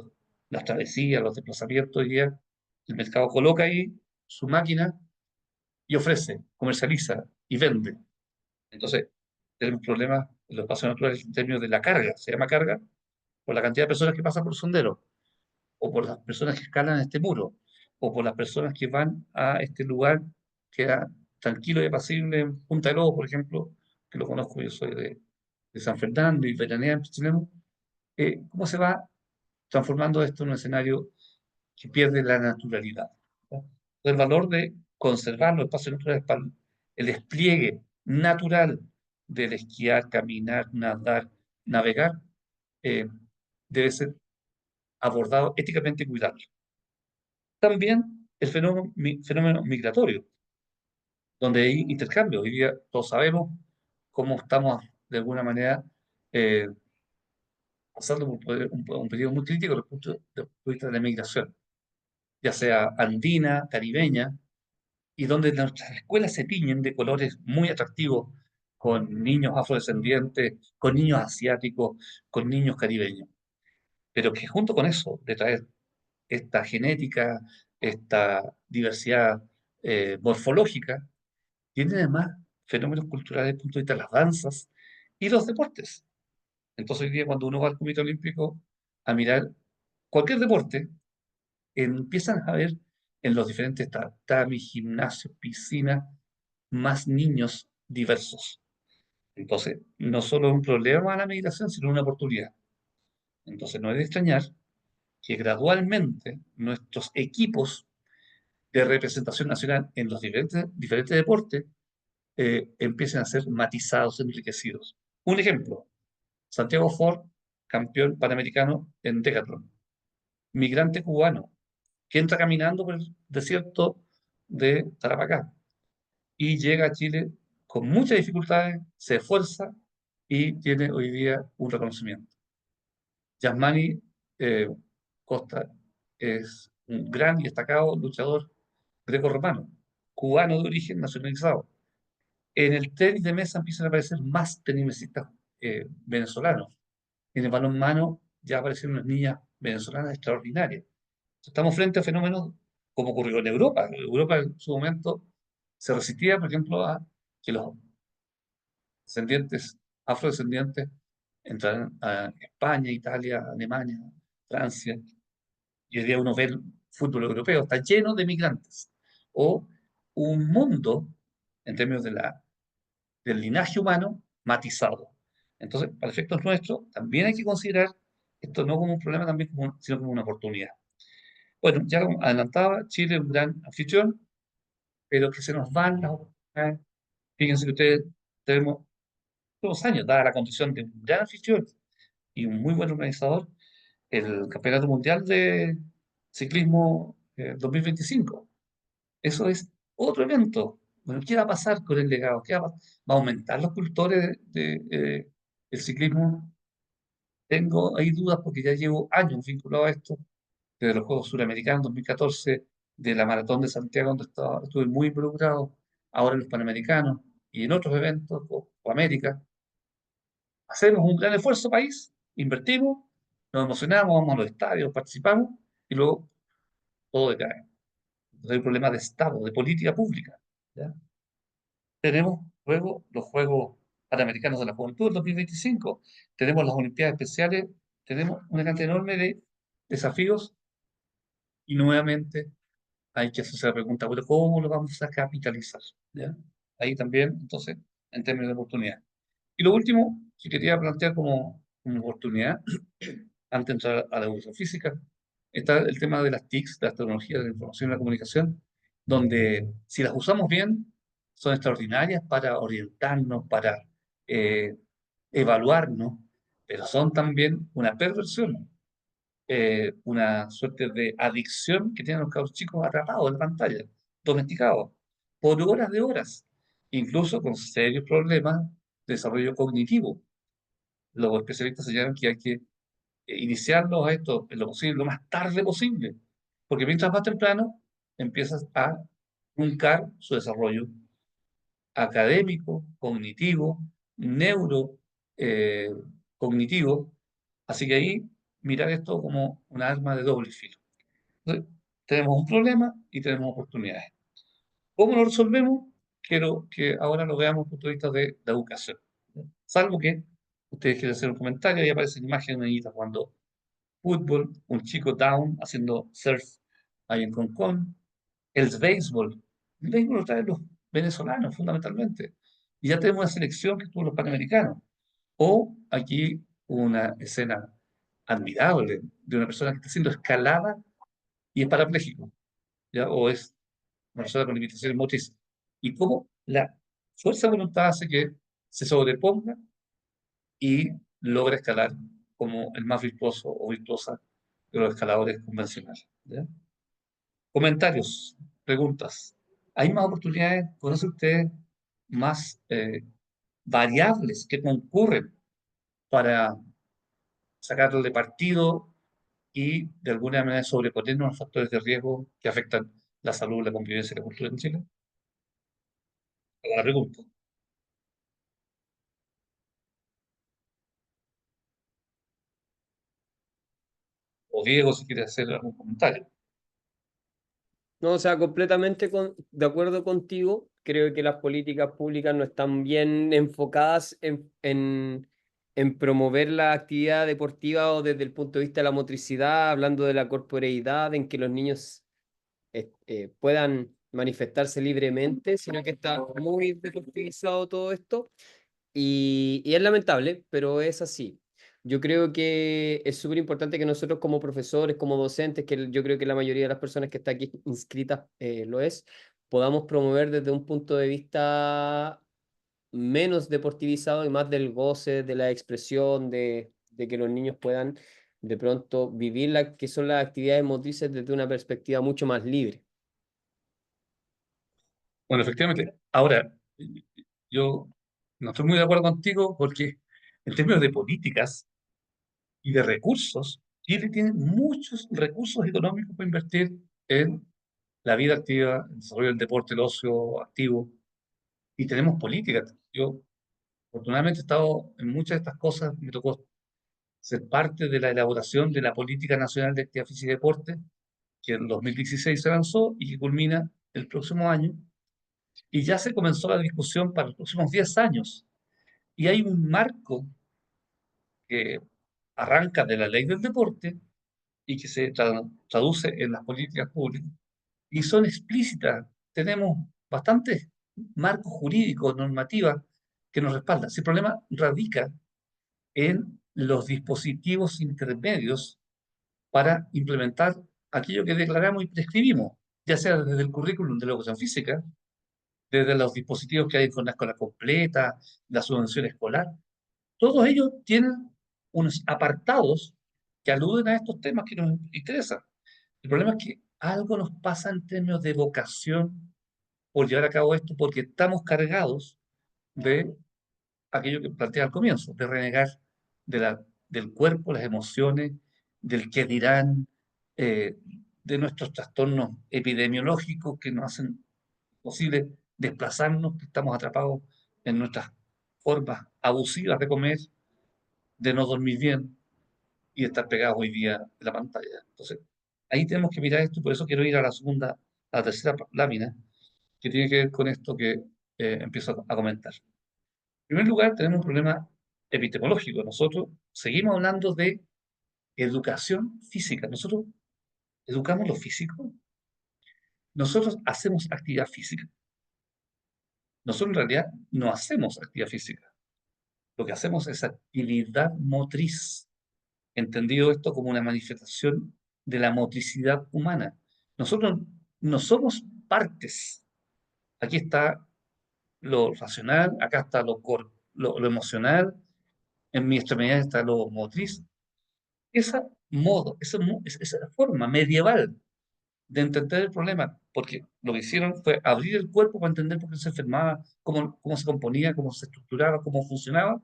las travesías, los desplazamientos. Hoy día el mercado coloca ahí su máquina y ofrece, comercializa y vende. Entonces, tenemos problemas en los espacios naturales en términos de la carga. Se llama carga por la cantidad de personas que pasan por el sendero, o por las personas que escalan este muro, o por las personas que van a este lugar que era tranquilo y apacible en Punta del Lobo, por ejemplo, que lo conozco, yo soy de San Fernando y veranea en Pichilemu. ¿Cómo se va transformando esto en un escenario que pierde la naturalidad? ¿Ya? El valor de conservar los espacios naturales para el despliegue natural del esquiar, caminar, nadar, navegar, eh, debe ser abordado éticamente y cuidado. También el fenómeno migratorio, donde hay intercambio. Hoy día todos sabemos cómo estamos, de alguna manera, eh, pasando por un periodo muy crítico desde el punto de vista de la migración, ya sea andina, caribeña, y donde nuestras escuelas se tiñen de colores muy atractivos, con niños afrodescendientes, con niños asiáticos, con niños caribeños. Pero que junto con eso, de traer esta genética, esta diversidad morfológica, tiene además fenómenos culturales desde el punto de vista de las danzas y los deportes. Entonces hoy día cuando uno va al Comité Olímpico a mirar cualquier deporte, empiezan a ver en los diferentes tatamis, gimnasios, piscinas, más niños diversos. Entonces, no solo es un problema la migración, sino una oportunidad. Entonces, no es de extrañar que gradualmente nuestros equipos de representación nacional en los diferentes deportes empiecen a ser matizados, enriquecidos. Un ejemplo, Santiago Ford, campeón panamericano en Decathlon, migrante cubano, que entra caminando por el desierto de Tarapacá y llega a Chile con muchas dificultades, se esfuerza y tiene hoy día un reconocimiento. Yasmani Costa es un gran y destacado luchador greco-romano, cubano de origen, nacionalizado. En el tenis de mesa empiezan a aparecer más tenisistas venezolanos. En el balonmano ya aparecieron unas niñas venezolanas extraordinarias. Estamos frente a fenómenos como ocurrió en Europa. Europa en su momento se resistía, por ejemplo, a que los descendientes, afrodescendientes, entraran a España, Italia, Alemania, Francia. Y hoy día uno ve fútbol europeo está lleno de migrantes, o un mundo, en términos del linaje humano, matizado. Entonces, para efectos nuestros, también hay que considerar esto no como un problema, también sino como una oportunidad. Bueno, ya como adelantaba, Chile es un gran anfitrión, pero que se nos van las oportunidades. Fíjense que ustedes tenemos todos los años, dada la condición de un gran anfitrión y un muy buen organizador, el Campeonato Mundial de Ciclismo 2025. Eso es otro evento. Bueno, ¿qué va a pasar con el legado? ¿Va a aumentar los cultores del ciclismo? Tengo ahí dudas porque ya llevo años vinculado a esto, desde los Juegos Suramericanos 2014, de la Maratón de Santiago, donde estuve muy involucrado, ahora en los Panamericanos y en otros eventos, o América. Hacemos un gran esfuerzo país, invertimos, nos emocionamos, vamos a los estadios, participamos y luego todo decae. Entonces hay un problema de Estado, de política pública. ¿Ya? Tenemos luego los Juegos Panamericanos de la Juventud del 2025, tenemos las Olimpiadas Especiales, tenemos una cantidad enorme de desafíos y nuevamente hay que hacerse la pregunta, bueno, ¿cómo lo vamos a capitalizar? ¿Ya? Ahí también, entonces, en términos de oportunidad. Y lo último que quería plantear como oportunidad, antes de entrar a la evolución física, está el tema de las TICs, de las tecnologías de la información y la comunicación, donde si las usamos bien, son extraordinarias para orientarnos, para eh, evaluarnos, pero son también una perversión, una suerte de adicción que tienen los cabros chicos atrapados en la pantalla, domesticados, por horas de horas, incluso con serios problemas de desarrollo cognitivo. Los especialistas señalan que hay que iniciarlos a esto en lo posible, lo más tarde posible, porque mientras más temprano empiezas a truncar su desarrollo académico, cognitivo, neuro, eh, cognitivo. Así que ahí mirar esto como un arma de doble filo. Entonces, tenemos un problema y tenemos oportunidades. ¿Cómo lo resolvemos? Quiero que ahora lo veamos desde el punto de vista de la educación. Salvo que ustedes quieran hacer un comentario, ahí aparecen imágenes de niñitas jugando fútbol, un chico down haciendo surf ahí en Hong Kong, el béisbol. El béisbol lo traen los venezolanos fundamentalmente. Y ya tenemos una selección que estuvo en los Panamericanos. O aquí una escena admirable de una persona que está siendo escalada y es parapléjico, ¿ya? O es una persona con limitaciones motrices. Y cómo la fuerza de voluntad hace que se sobreponga y logra escalar como el más virtuoso o virtuosa de los escaladores convencionales. ¿Ya? Comentarios, preguntas. ¿Hay más oportunidades? ¿Conoce usted más variables que concurren para sacarle partido y de alguna manera sobreponernos a los factores de riesgo que afectan la salud, la convivencia y la cultura en Chile? Hago la pregunta. O Diego, si quiere hacer algún comentario. No, o sea, completamente de acuerdo contigo. Creo que las políticas públicas no están bien enfocadas en promover la actividad deportiva o desde el punto de vista de la motricidad, hablando de la corporeidad, en que los niños puedan manifestarse libremente, sino que está muy deportivizado todo esto. Y es lamentable, pero es así. Yo creo que es súper importante que nosotros como profesores, como docentes, que yo creo que la mayoría de las personas que está aquí inscritas lo es, podamos promover desde un punto de vista menos deportivizado y más del goce, de la expresión, de que los niños puedan de pronto vivir que son las actividades motrices desde una perspectiva mucho más libre. Bueno, efectivamente. Ahora, yo no estoy muy de acuerdo contigo porque en términos de políticas y de recursos, Chile tiene muchos recursos económicos para invertir en la vida activa, el desarrollo del deporte, el ocio activo, y tenemos políticas. Yo, afortunadamente, he estado en muchas de estas cosas, me tocó ser parte de la elaboración de la Política Nacional de Actividad Física y Deporte, que en 2016 se lanzó y que culmina el próximo año, y ya se comenzó la discusión para los próximos 10 años. Y hay un marco que arranca de la ley del deporte y que se traduce en las políticas públicas, y son explícitas. Tenemos bastantes marcos jurídicos, normativas que nos respaldan. Si el problema radica en los dispositivos intermedios para implementar aquello que declaramos y prescribimos, ya sea desde el currículum de la educación física, desde los dispositivos que hay con la escuela completa, la subvención escolar. Todos ellos tienen unos apartados que aluden a estos temas que nos interesan. El problema es que algo nos pasa en términos de vocación por llevar a cabo esto, porque estamos cargados de aquello que planteé al comienzo, de renegar del cuerpo, las emociones, del qué dirán, eh, de nuestros trastornos epidemiológicos que nos hacen posible desplazarnos, que estamos atrapados en nuestras formas abusivas de comer, de no dormir bien y de estar pegados hoy día en la pantalla. Entonces, ahí tenemos que mirar esto y por eso quiero ir a la segunda, a la tercera lámina, que tiene que ver con esto que empiezo a comentar. En primer lugar, tenemos un problema epistemológico. Nosotros seguimos hablando de educación física. Nosotros educamos lo físico. Nosotros hacemos actividad física. Nosotros en realidad no hacemos actividad física. Lo que hacemos es actividad motriz, entendido esto como una manifestación de la motricidad humana. Nosotros no somos partes. Aquí está lo racional, acá está lo emocional, en mi extremidad está lo motriz. Esa modo, esa forma medieval de entender el problema, porque lo que hicieron fue abrir el cuerpo para entender por qué se enfermaba, cómo se componía, cómo se estructuraba, cómo funcionaba,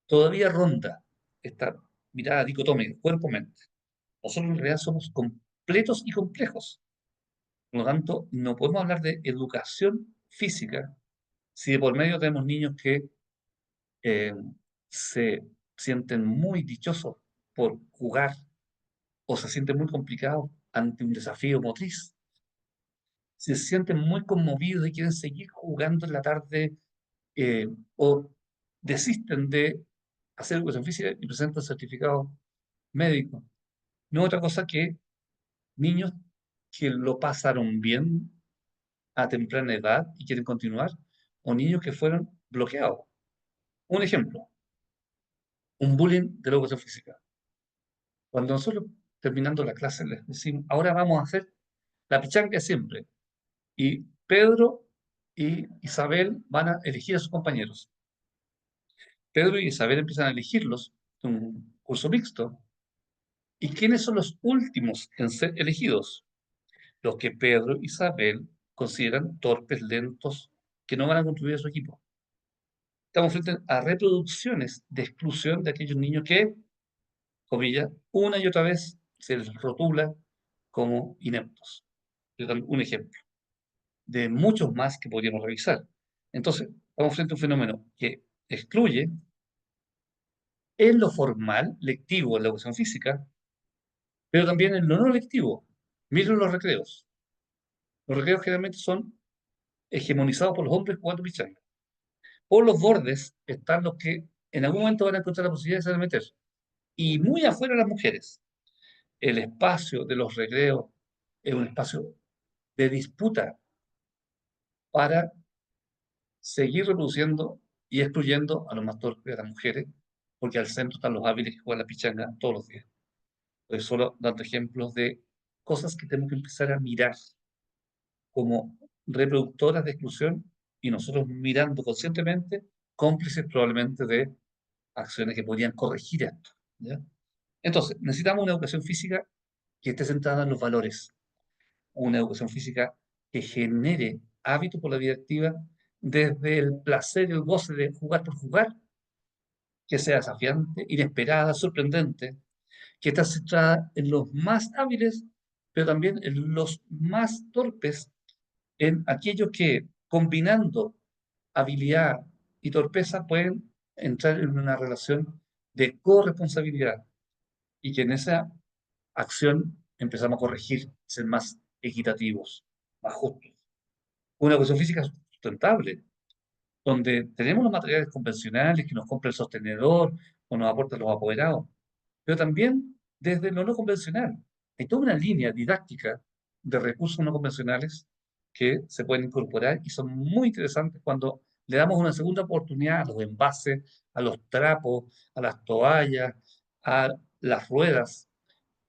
todavía ronda esta mirada dicotómica, cuerpo-mente. Nosotros en realidad somos completos y complejos. Por lo tanto, no podemos hablar de educación física si de por medio tenemos niños que eh, se sienten muy dichosos por jugar o se sienten muy complicados ante un desafío motriz, si se sienten muy conmovidos y quieren seguir jugando en la tarde o desisten de hacer educación física y presentan certificado médico. No es otra cosa que niños que lo pasaron bien a temprana edad y quieren continuar, o niños que fueron bloqueados. Un ejemplo, un bullying de la educación física. Cuando nosotros, terminando la clase, les decimos, ahora vamos a hacer la pichanga siempre, y Pedro y Isabel van a elegir a sus compañeros. Pedro y Isabel empiezan a elegirlos, un curso mixto. ¿Y quiénes son los últimos en ser elegidos? Los que Pedro y Isabel consideran torpes, lentos, que no van a contribuir a su equipo. Estamos frente a reproducciones de exclusión de aquellos niños que, comillas, una y otra vez se les rotula como ineptos. Un ejemplo de muchos más que podríamos revisar. Entonces, estamos frente a un fenómeno que excluye en lo formal, lectivo, en la educación física, pero también en lo no lectivo. Miren los recreos. Los recreos generalmente son hegemonizados por los hombres jugando pichanga. Por los bordes están los que en algún momento van a encontrar la posibilidad de salir a meter. Y muy afuera las mujeres. El espacio de los recreos es un espacio de disputa para seguir reproduciendo y excluyendo a los más torpes de las mujeres, porque al centro están los hábiles que juegan la pichanga todos los días. Estoy solo dando ejemplos de cosas que tenemos que empezar a mirar como reproductoras de exclusión y nosotros mirando conscientemente, cómplices probablemente de acciones que podrían corregir esto. ¿Ya? Entonces, necesitamos una educación física que esté centrada en los valores, una educación física que genere hábitos por la vida activa, desde el placer y el goce de jugar por jugar, que sea desafiante, inesperada, sorprendente, que está centrada en los más hábiles, pero también en los más torpes, en aquellos que, combinando habilidad y torpeza, pueden entrar en una relación de corresponsabilidad y que en esa acción empezamos a corregir, ser más equitativos, más justos. Una educación física sustentable, donde tenemos los materiales convencionales que nos compra el sostenedor o nos aportan los apoderados, pero también desde lo no convencional. Hay toda una línea didáctica de recursos no convencionales que se pueden incorporar y son muy interesantes cuando le damos una segunda oportunidad a los envases, a los trapos, a las toallas, a las ruedas.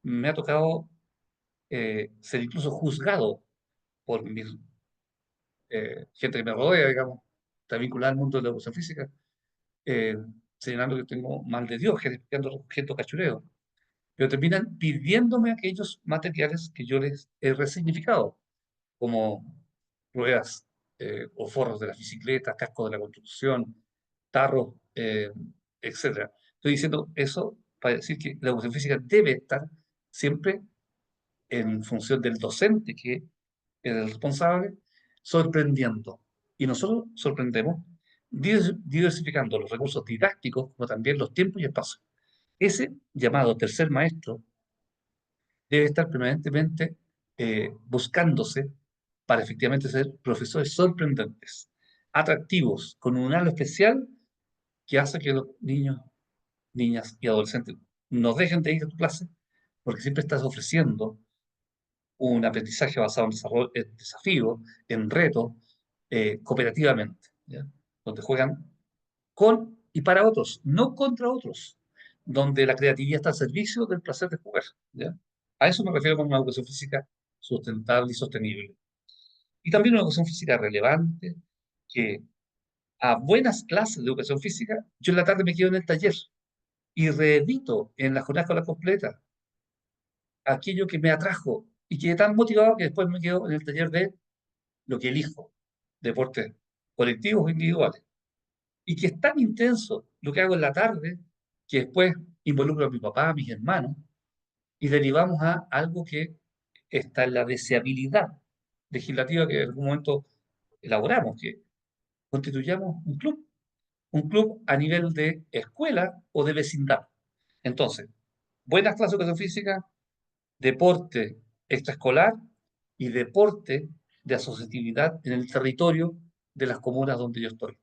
Me ha tocado ser incluso juzgado por gente que me rodea, digamos, está vinculada al mundo de la educación física, eh, señalando que tengo mal de Dios, que ando recogiendo cachureo. Pero terminan pidiéndome aquellos materiales que yo les he resignificado, como ruedas o forros de las bicicletas, cascos de la construcción, tarros, etc. Estoy diciendo eso para decir que la educación física debe estar siempre en función del docente, que es el responsable, sorprendiendo. Y nosotros sorprendemos diversificando los recursos didácticos, como también los tiempos y espacios. Ese llamado tercer maestro debe estar permanentemente buscándose para efectivamente ser profesores sorprendentes, atractivos, con un halo especial que hace que los niños, niñas y adolescentes no dejen de ir a tu clase, porque siempre estás ofreciendo un aprendizaje basado en desafío, en reto, cooperativamente, ¿ya? Donde juegan con y para otros, no contra otros, donde la creatividad está al servicio del placer de jugar, ¿ya? A eso me refiero con una educación física sustentable y sostenible. Y también una educación física relevante, que a buenas clases de educación física, yo en la tarde me quedo en el taller y reedito en la jornada escolar completa aquello que me atrajo y quedé tan motivado que después me quedo en el taller de lo que elijo, deportes colectivos o individuales. Y que es tan intenso lo que hago en la tarde que después involucro a mi papá, a mis hermanos, y derivamos a algo que está en la deseabilidad legislativa que en algún momento elaboramos, que constituyamos un club a nivel de escuela o de vecindad. Entonces, buenas clases de educación física, deporte extraescolar y deporte de asociatividad en el territorio de las comunas donde yo estoy.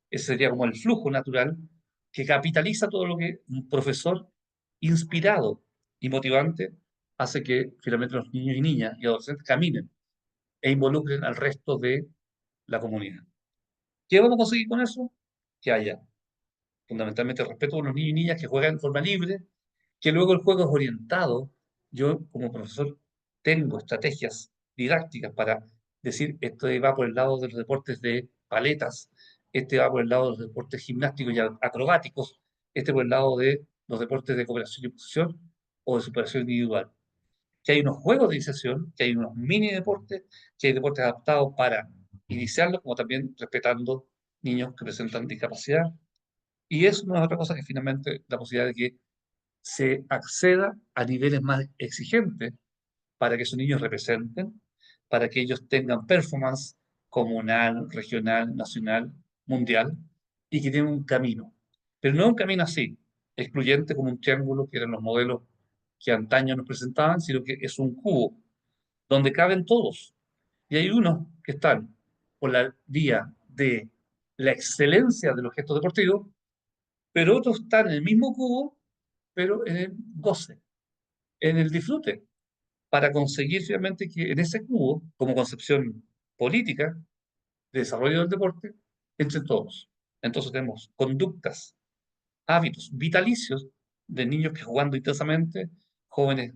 Ese sería como el flujo natural que capitaliza todo lo que un profesor inspirado y motivante hace que finalmente los niños y niñas y adolescentes caminen e involucren al resto de la comunidad. ¿Qué vamos a conseguir con eso? Que haya fundamentalmente respeto por los niños y niñas que juegan en forma libre, que luego el juego es orientado. Yo como profesor tengo estrategias didácticas para decir, esto va por el lado de los deportes de paletas, este va por el lado de los deportes gimnásticos y acrobáticos, este por el lado de los deportes de cooperación y posición o de superación individual. Que hay unos juegos de iniciación, que hay unos mini deportes, que hay deportes adaptados para iniciarlos, como también respetando niños que presentan discapacidad. Y eso no es otra cosa que finalmente la posibilidad de que se acceda a niveles más exigentes para que esos niños representen, para que ellos tengan performance comunal, regional, nacional, mundial, y que tienen un camino. Pero no un camino así, excluyente como un triángulo, que eran los modelos que antaño nos presentaban, sino que es un cubo donde caben todos. Y hay unos que están por la vía de la excelencia de los gestos deportivos, pero otros están en el mismo cubo, pero en el goce, en el disfrute, para conseguir finalmente que en ese cubo, como concepción política de desarrollo del deporte, entren todos. Entonces tenemos conductas, hábitos vitalicios de niños que jugando intensamente, jóvenes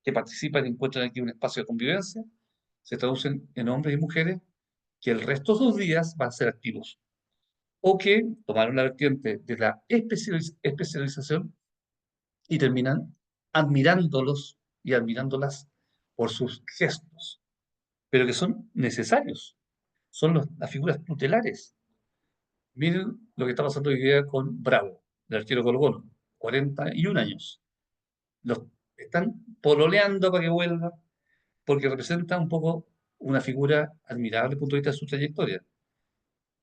que participan y encuentran aquí un espacio de convivencia, se traducen en hombres y mujeres que el resto de sus días van a ser activos, o que tomaron la vertiente de la especialización y terminan admirándolos y admirándolas por sus gestos, pero que son necesarios, son las figuras tutelares. Miren lo que está pasando hoy día con Bravo, el arquero Colo-Colo, 41 años. Los están pololeando para que vuelva, porque representa un poco una figura admirable desde el punto de vista de su trayectoria.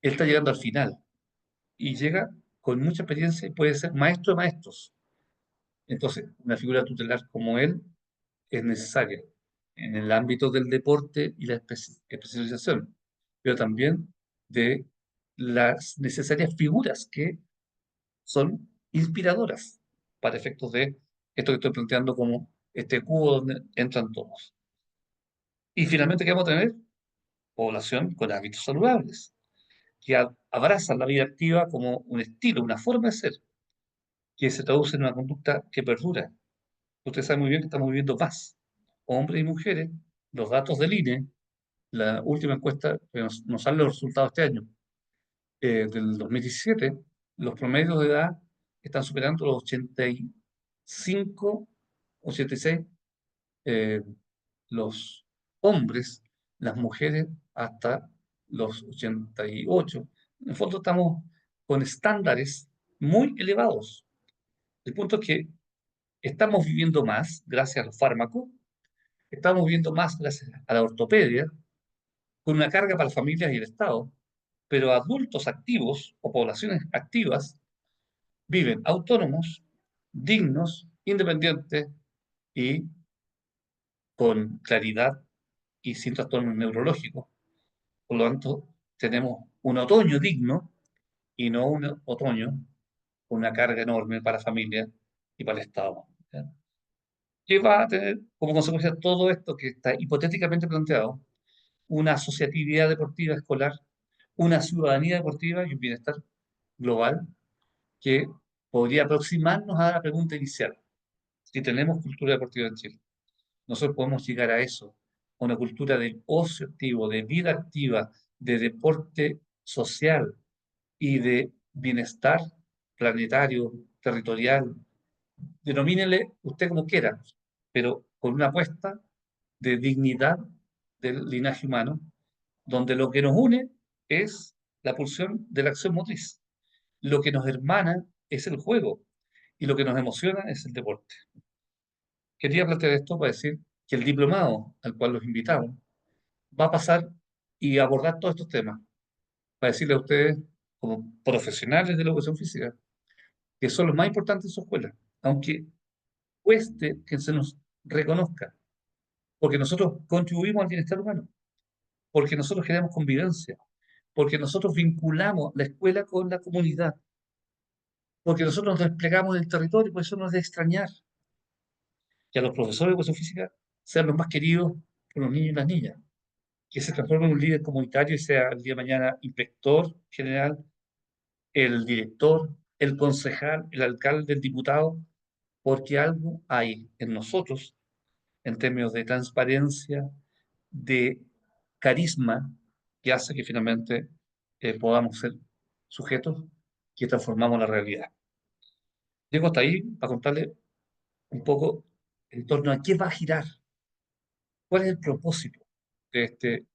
Él está llegando al final y llega con mucha experiencia y puede ser maestro de maestros. Entonces, una figura tutelar como él es necesaria en el ámbito del deporte y la especialización, pero también de las necesarias figuras que son inspiradoras para efectos de esto que estoy planteando como este cubo donde entran todos. Y finalmente, ¿qué vamos a tener? Población con hábitos saludables, que abrazan la vida activa como un estilo, una forma de ser, que se traduce en una conducta que perdura. Usted sabe muy bien que estamos viviendo más, hombres y mujeres. Los datos del INE, la última encuesta que nos salen los resultados este año, del 2017, los promedios de edad están superando los 85, 86, eh, los hombres, las mujeres hasta los 88. En el fondo estamos con estándares muy elevados. El punto es que estamos viviendo más gracias a los fármacos, estamos viviendo más gracias a la ortopedia, con una carga para las familias y el Estado, pero adultos activos o poblaciones activas viven autónomos, dignos, independientes y con claridad y sin trastornos neurológicos. Por lo tanto, tenemos un otoño digno y no un otoño con una carga enorme para la familia y para el Estado. ¿Ya? ¿Qué va a tener como consecuencia todo esto que está hipotéticamente planteado? Una asociatividad deportiva escolar, una ciudadanía deportiva y un bienestar global que podría aproximarnos a la pregunta inicial. Si tenemos cultura deportiva en Chile, nosotros podemos llegar a eso, a una cultura de ocio activo, de vida activa, de deporte social y de bienestar planetario, territorial, denomínele usted como quiera, pero con una apuesta de dignidad del linaje humano, donde lo que nos une es la pulsión de la acción motriz, lo que nos hermana es el juego y lo que nos emociona es el deporte. Quería plantear esto para decir que el diplomado al cual los invitamos va a pasar y abordar todos estos temas, para decirle a ustedes, como profesionales de la educación física, que son los más importantes en su escuela, aunque cueste que se nos reconozca, porque nosotros contribuimos al bienestar humano, porque nosotros generamos convivencia, porque nosotros vinculamos la escuela con la comunidad, porque nosotros nos desplegamos en el territorio, por eso no es de extrañar que a los profesores de educación física sean los más queridos por los niños y las niñas, que se transforme en un líder comunitario y sea el día de mañana inspector general, el director, el concejal, el alcalde, el diputado, porque algo hay en nosotros en términos de transparencia, de carisma, que hace que finalmente podamos ser sujetos que transformamos la realidad. Llego hasta ahí para contarle un poco en torno a qué va a girar, cuál es el propósito de este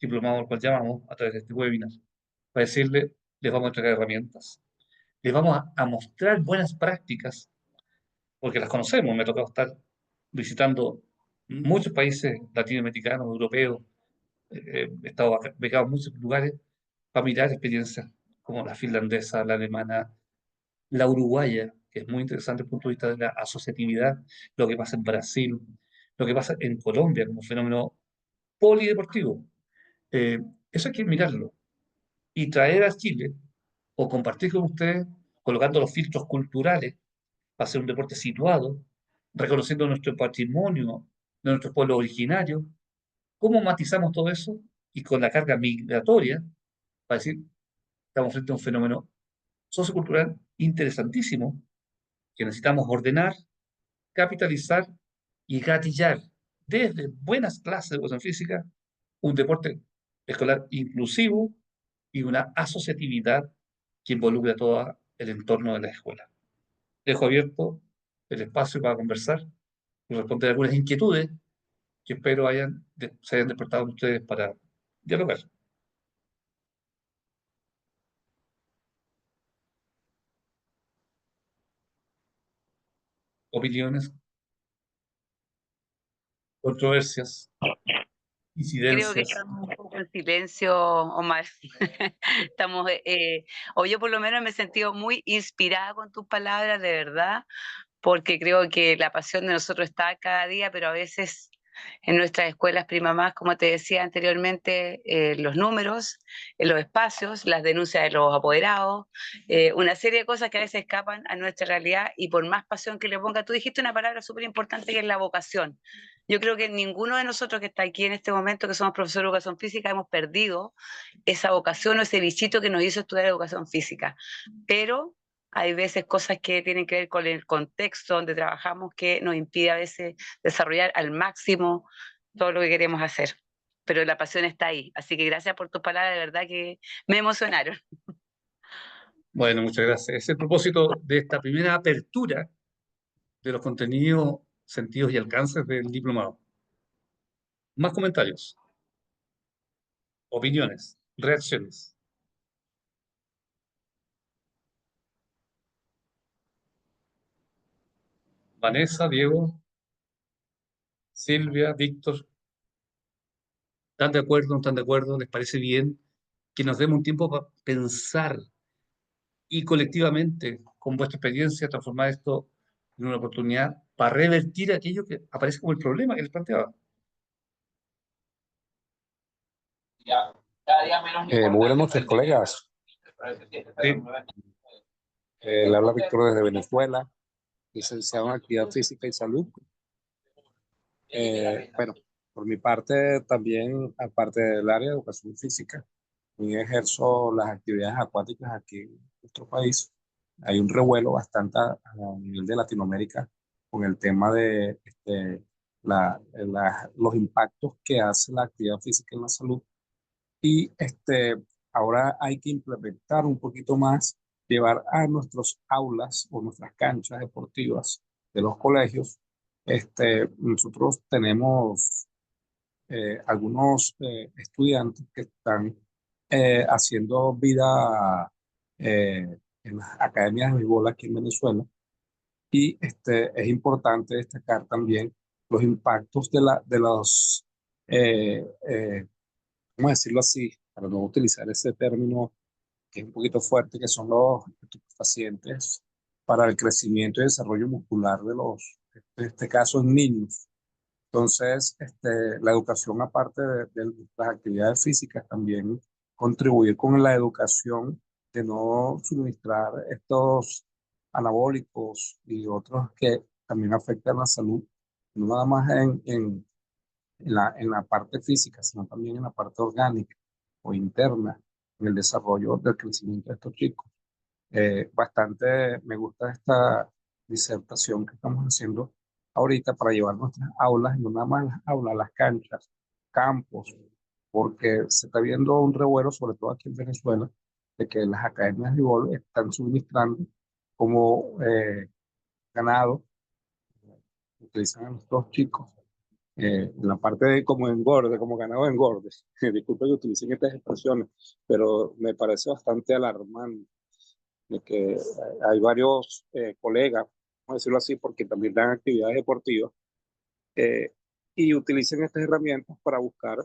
diplomado al cual llamamos a través de este webinar, para decirle, les vamos a entregar herramientas, les vamos a mostrar buenas prácticas, porque las conocemos, me ha tocado estar visitando muchos países latinoamericanos, europeos, he estado becado en muchos lugares para mirar experiencias como la finlandesa, la alemana, la uruguaya, que es muy interesante desde el punto de vista de la asociatividad, lo que pasa en Brasil, lo que pasa en Colombia como fenómeno polideportivo. Eso hay que mirarlo y traer a Chile o compartir con ustedes, colocando los filtros culturales para hacer un deporte situado, reconociendo nuestro patrimonio de nuestros pueblos originarios, cómo matizamos todo eso y con la carga migratoria, para decir, estamos frente a un fenómeno sociocultural interesantísimo que necesitamos ordenar, capitalizar y gatillar desde buenas clases de educación física, un deporte escolar inclusivo y una asociatividad que involucre a todo el entorno de la escuela. Dejo abierto el espacio para conversar y responder algunas inquietudes que espero se hayan despertado en ustedes para dialogar. Opiniones, controversias, Creo que incidencias. estamos un poco en silencio, Omar. Estamos, o yo por lo menos me he sentido muy inspirada con tus palabras, de verdad, porque creo que la pasión de nosotros está cada día, pero a veces En nuestras escuelas PrimaMás, como te decía anteriormente, los números, los espacios, las denuncias de los apoderados, una serie de cosas que a veces escapan a nuestra realidad y por más pasión que le ponga, tú dijiste una palabra súper importante que es la vocación. Yo creo que ninguno de nosotros que está aquí en este momento, que somos profesores de educación física, hemos perdido esa vocación o ese bichito que nos hizo estudiar educación física. Pero hay veces cosas que tienen que ver con el contexto donde trabajamos que nos impide a veces desarrollar al máximo todo lo que queremos hacer. Pero la pasión está ahí. Así que gracias por tus palabras, de verdad que me emocionaron. Bueno, muchas gracias. Ese es el propósito de esta primera apertura de los contenidos, sentidos y alcances del diplomado. Más comentarios, opiniones, reacciones. Vanessa, Diego, Silvia, Víctor, ¿están de acuerdo? ¿No están de acuerdo? ¿Les parece bien que nos demos un tiempo para pensar y colectivamente, con vuestra experiencia, transformar esto en una oportunidad para revertir aquello que aparece como el problema que les planteaba? Muy buenas noches, colegas. Sí. Le habla Víctor desde Venezuela, licenciado en Actividad Física y Salud. Bueno, por mi parte también, aparte del área de educación física, también ejerzo las actividades acuáticas aquí en nuestro país. Hay un revuelo bastante a nivel de Latinoamérica con el tema de los impactos que hace la actividad física en la salud. Y ahora hay que implementar un poquito más, llevar a nuestros aulas o nuestras canchas deportivas de los colegios. Nosotros tenemos algunos estudiantes que están haciendo vida en las academias de béisbol aquí en Venezuela. Y es importante destacar también los impactos de los vamos a decirlo así, para no utilizar ese término que es un poquito fuerte, que son los pacientes para el crecimiento y desarrollo muscular de en este caso, en niños. Entonces, la educación, aparte de las actividades físicas, también contribuir con la educación de no suministrar estos anabólicos y otros que también afectan la salud, no nada más en la parte física, sino también en la parte orgánica o interna, en el desarrollo del crecimiento de estos chicos. Bastante me gusta esta disertación que estamos haciendo ahorita para llevar nuestras aulas, no nada más las aulas, las canchas, campos, porque se está viendo un revuelo, sobre todo aquí en Venezuela, de que las academias de béisbol están suministrando como ganado, utilizan a nuestros chicos en la parte de como engorde, como ganado de engorde. Disculpe que utilicen estas expresiones, pero me parece bastante alarmante de que hay varios colegas, vamos a decirlo así, porque también dan actividades deportivas, eh, y utilicen estas herramientas para buscar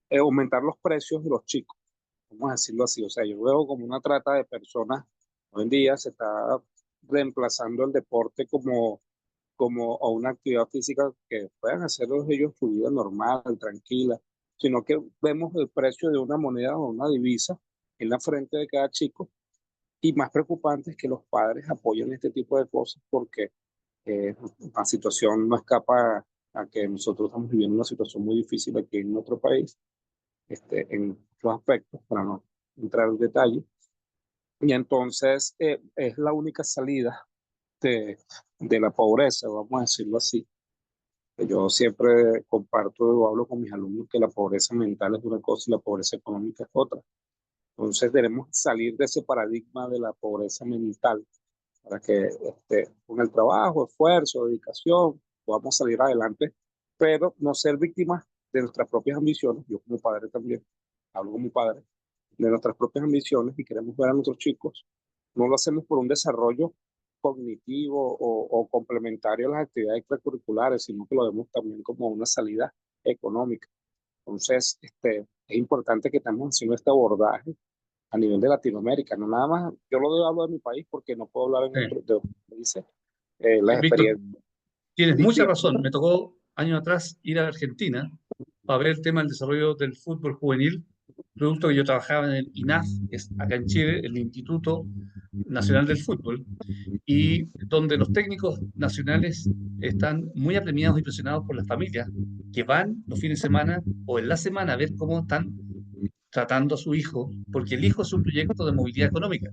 aumentar los precios de los chicos, vamos a decirlo así. O sea, yo veo como una trata de personas. Hoy en día se está reemplazando el deporte como a una actividad física que puedan hacer ellos su vida normal, tranquila, sino que vemos el precio de una moneda o una divisa en la frente de cada chico. Y más preocupante es que los padres apoyen este tipo de cosas porque la situación no escapa a que nosotros estamos viviendo una situación muy difícil aquí en nuestro país, en muchos aspectos, para no entrar en detalle. Y entonces es la única salida de la pobreza, vamos a decirlo así. Yo siempre comparto o hablo con mis alumnos que la pobreza mental es una cosa y la pobreza económica es otra. Entonces debemos salir de ese paradigma de la pobreza mental para que con el trabajo, esfuerzo, dedicación, podamos salir adelante, pero no ser víctimas de nuestras propias ambiciones. Yo como padre también, hablo con mi padre, de nuestras propias ambiciones y queremos ver a nuestros chicos. No lo hacemos por un desarrollo cognitivo o complementario a las actividades extracurriculares, sino que lo vemos también como una salida económica. Entonces, es importante que estemos haciendo este abordaje a nivel de Latinoamérica, no nada más. Yo hablo de mi país porque no puedo hablar en Sí. otros países. Sí, Las Víctor, experiencias. Tienes Sí, mucha sí. razón. Me tocó años atrás ir a Argentina para ver el tema del desarrollo del fútbol juvenil, producto que yo trabajaba en el INAF, que es acá en Chile, el Instituto Nacional del Fútbol, y donde los técnicos nacionales están muy apremiados y presionados por las familias que van los fines de semana o en la semana a ver cómo están tratando a su hijo, porque el hijo es un proyecto de movilidad económica.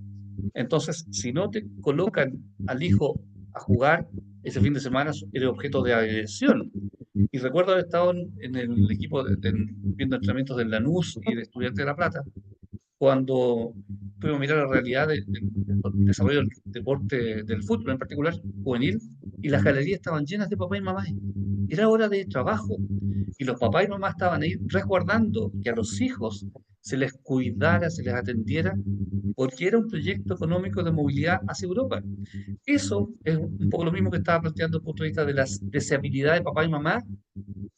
Entonces, si no te colocan al hijo a jugar ese fin de semana, eres objeto de agresión. Y recuerdo haber estado en el equipo viendo entrenamientos del Lanús y de Estudiantes de La Plata, cuando fuimos a mirar la realidad del desarrollo del deporte, del fútbol en particular, juvenil, y las galerías estaban llenas de papás y mamás. Era hora de trabajo y los papás y mamás estaban ahí resguardando que a los hijos se les cuidara, se les atendiera, porque era un proyecto económico de movilidad hacia Europa. Eso es un poco lo mismo que estaba planteando desde el punto de vista de las deseabilidades de papá y mamá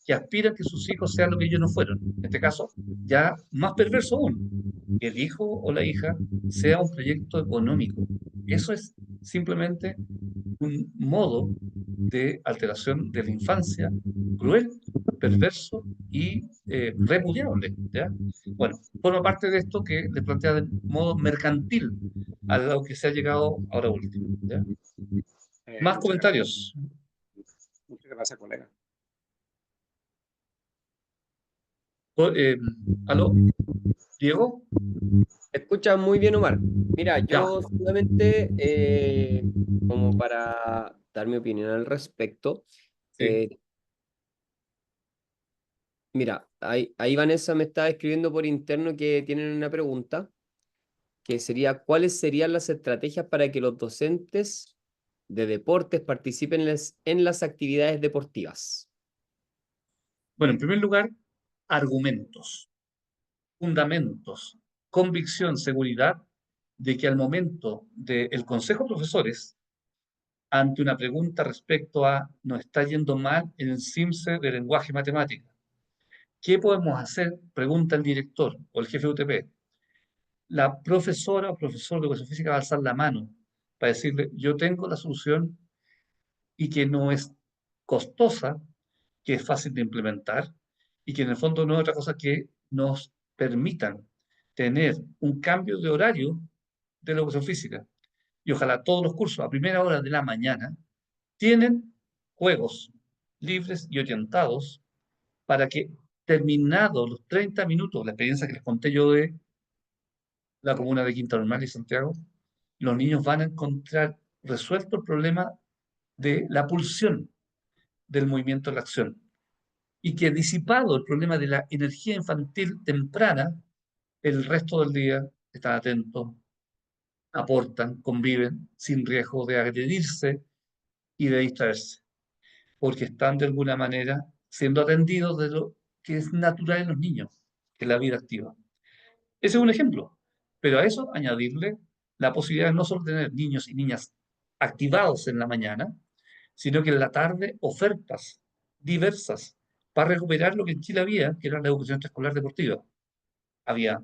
que aspiran que sus hijos sean lo que ellos no fueron. En este caso, ya más perverso aún, que el hijo o la hija sea un proyecto económico. Eso es simplemente un modo de alteración de la infancia cruel, perverso y repudiable. ¿Ya? Bueno, forma parte de esto que le plantea de modo mercantil a lo que se ha llegado ahora último. ¿Ya? Más Muchas comentarios. muchas gracias, colega. Eh, ¿Aló? ¿Diego? Escucha muy bien, Omar. Mira, Ya. yo solamente, como para dar mi opinión al respecto, Sí. eh, mira, ahí Vanessa me está escribiendo por interno que tienen una pregunta, que sería, ¿cuáles serían las estrategias para que los docentes de deportes participen en las actividades deportivas? Bueno, en primer lugar, argumentos, fundamentos, convicción, seguridad de que al momento del Consejo de Profesores, ante una pregunta respecto a nos está yendo mal en el CIMSE de lenguaje y matemática, ¿qué podemos hacer? Pregunta el director o el jefe de UTP. La profesora o profesor de educación física va a alzar la mano para decirle, yo tengo la solución y que no es costosa, que es fácil de implementar y que en el fondo no es otra cosa que nos permitan tener un cambio de horario de la educación física. Y ojalá todos los cursos a primera hora de la mañana tienen juegos libres y orientados para que terminados los 30 minutos, la experiencia que les conté yo de la comuna de Quinta Normal y Santiago, los niños van a encontrar resuelto el problema de la pulsión del movimiento en la acción. Y que disipado el problema de la energía infantil temprana, el resto del día están atentos, aportan, conviven sin riesgo de agredirse y de distraerse, porque están de alguna manera siendo atendidos de lo que es natural en los niños, que es la vida activa. Ese es un ejemplo, pero a eso añadirle la posibilidad de no solo tener niños y niñas activados en la mañana, sino que en la tarde ofertas diversas para recuperar lo que en Chile había, que era la educación extraescolar deportiva. Había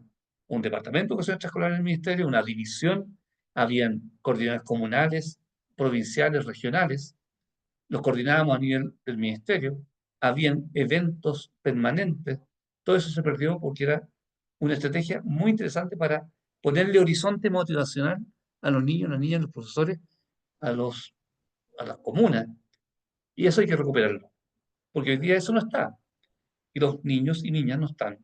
un departamento de educación extraescolar en el ministerio, una división, habían coordinadores comunales, provinciales, regionales, los coordinábamos a nivel del ministerio, habían eventos permanentes, todo eso se perdió porque era una estrategia muy interesante para ponerle horizonte motivacional a los niños, las niñas, los profesores, a, los, a las comunas. Y eso hay que recuperarlo, porque hoy día eso no está. Y los niños y niñas no están,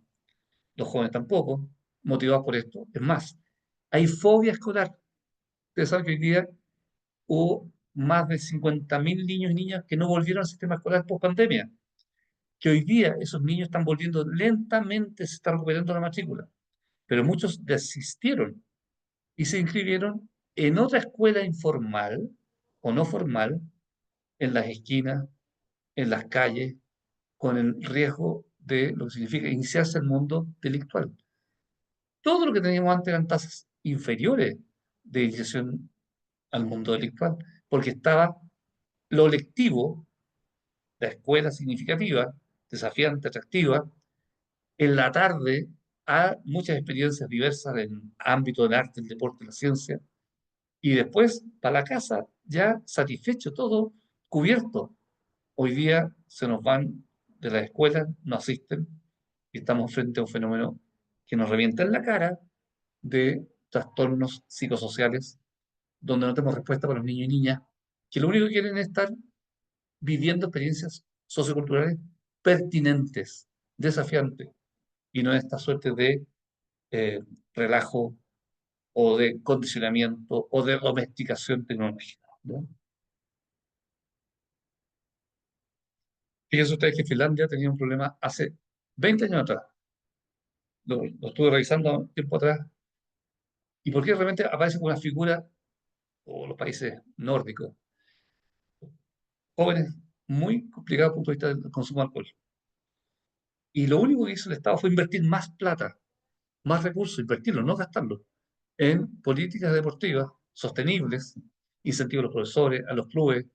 los jóvenes tampoco, motivados por esto. Es más, hay fobia escolar. Ustedes saben que hoy día hubo más de 50.000 niños y niñas que no volvieron al sistema escolar post pandemia. Que hoy día esos niños están volviendo lentamente, se está recuperando la matrícula, pero muchos desistieron y se inscribieron en otra escuela informal o no formal, en las esquinas, en las calles, con el riesgo de lo que significa iniciarse al mundo delictual. Todo lo que teníamos antes eran tasas inferiores de iniciación al mundo delictual, porque estaba lo lectivo, la escuela significativa, desafiante, atractiva, en la tarde a muchas experiencias diversas en ámbito del arte, el deporte, la ciencia, y después para la casa ya satisfecho todo, cubierto, hoy día se nos van de la escuela, no asisten, y estamos frente a un fenómeno que nos revienta en la cara de trastornos psicosociales, donde no tenemos respuesta para los niños y niñas, que lo único que quieren es estar viviendo experiencias socioculturales pertinentes, desafiantes, y no esta suerte de eh, relajo o de condicionamiento o de domesticación tecnológica, ¿no? Fíjense ustedes que Finlandia tenía un problema hace 20 años atrás. Lo estuve revisando un tiempo atrás. ¿Y por qué realmente aparece una figura, o los países nórdicos, jóvenes muy complicados desde el punto de vista del consumo de alcohol? Y lo único que hizo el Estado fue invertir más plata, más recursos, invertirlo, no gastarlo, en políticas deportivas sostenibles, incentivos a los profesores, a los clubes,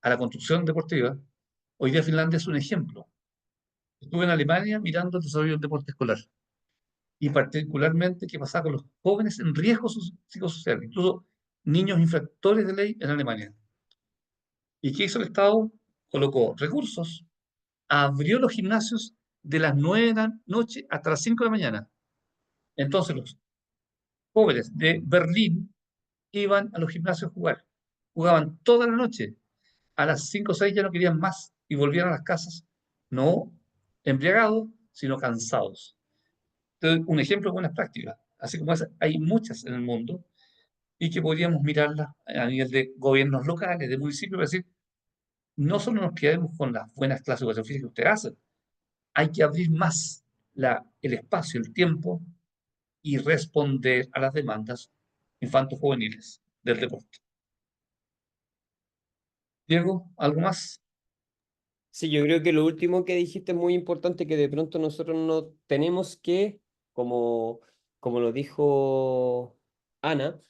a la construcción deportiva. Hoy día Finlandia es un ejemplo. Estuve en Alemania mirando el desarrollo del deporte escolar y particularmente qué pasaba con los jóvenes en riesgo psicosocial, incluso niños infractores de ley en Alemania. ¿Y qué hizo el Estado? Colocó recursos, abrió los gimnasios de las 9 de la noche hasta las 5 de la mañana. Entonces los jóvenes de Berlín iban a los gimnasios a jugar. Jugaban toda la noche. A las 5 o 6 ya no querían más y volvían a las casas, no embriagados, sino cansados. Entonces, un ejemplo de buenas prácticas. Así como esas, hay muchas en el mundo y que podríamos mirarlas a nivel de gobiernos locales, de municipios, para decir, no solo nos quedemos con las buenas clases de educación física que ustedes hacen, hay que abrir más el espacio, el tiempo y responder a las demandas infanto-juveniles del deporte. Diego, ¿algo más? Sí, yo creo que lo último que dijiste es muy importante, que de pronto nosotros no tenemos que, como lo dijo Ana,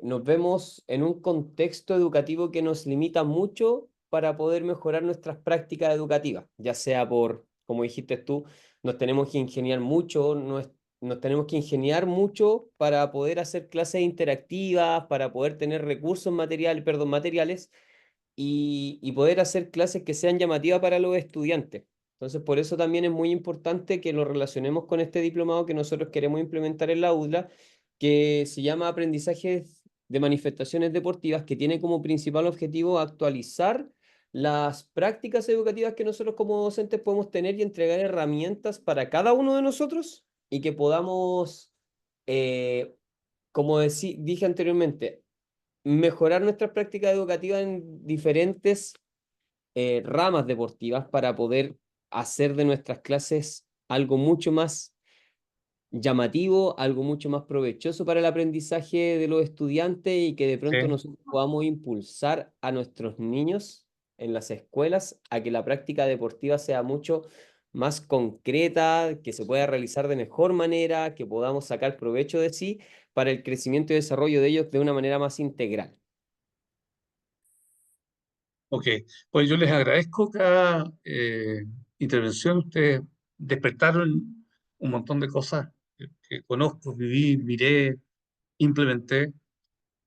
nos vemos en un contexto educativo que nos limita mucho para poder mejorar nuestras prácticas educativas, ya sea por, como dijiste tú, nos tenemos que ingeniar mucho, nos tenemos que ingeniar mucho para poder hacer clases interactivas, para poder tener recursos materiales, perdón, materiales y poder hacer clases que sean llamativas para los estudiantes. Entonces, por eso también es muy importante que lo relacionemos con este diplomado que nosotros queremos implementar en la UDLA, que se llama Aprendizaje de Manifestaciones Deportivas, que tiene como principal objetivo actualizar las prácticas educativas que nosotros como docentes podemos tener y entregar herramientas para cada uno de nosotros y que podamos, como dije anteriormente, mejorar nuestras prácticas educativas en diferentes ramas deportivas para poder hacer de nuestras clases algo mucho más llamativo, algo mucho más provechoso para el aprendizaje de los estudiantes y que de pronto Sí. nosotros podamos impulsar a nuestros niños en las escuelas a que la práctica deportiva sea mucho más concreta, que se pueda realizar de mejor manera, que podamos sacar provecho de sí para el crecimiento y desarrollo de ellos de una manera más integral. Ok, pues yo les agradezco cada intervención. Ustedes despertaron un montón de cosas que conozco, viví, miré, implementé,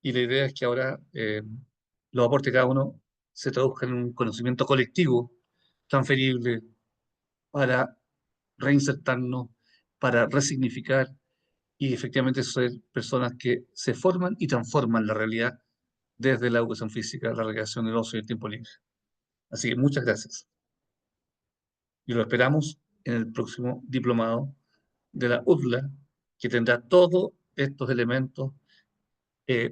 y la idea es que ahora los aportes de cada uno se traduzcan en un conocimiento colectivo transferible para reinsertarnos, para resignificar y efectivamente ser personas que se forman y transforman la realidad desde la educación física, la recreación del ocio y el tiempo libre. Así que muchas gracias. Y lo esperamos en el próximo diplomado de la UDLA, que tendrá todos estos elementos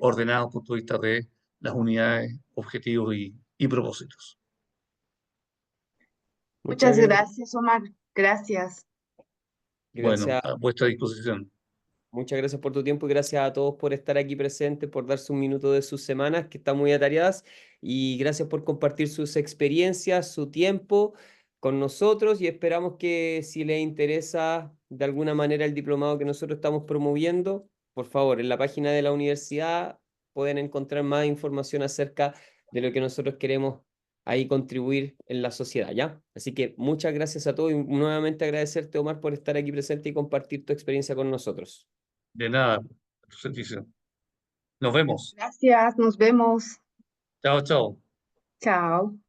ordenados por punto de vista de las unidades, objetivos y propósitos. Muchas gracias, Omar. Gracias. Bueno, Gracias. a vuestra disposición. Muchas gracias por tu tiempo y gracias a todos por estar aquí presentes, por darse un minuto de sus semanas, que están muy atareadas, y gracias por compartir sus experiencias, su tiempo con nosotros, y esperamos que si les interesa de alguna manera el diplomado que nosotros estamos promoviendo, por favor, en la página de la universidad pueden encontrar más información acerca de lo que nosotros queremos ahí contribuir en la sociedad, ¿ya? Así que muchas gracias a todos y nuevamente agradecerte, Omar, por estar aquí presente y compartir tu experiencia con nosotros. De nada, a tu servicio. Nos vemos. Gracias, nos vemos. Chao, chao. Chao.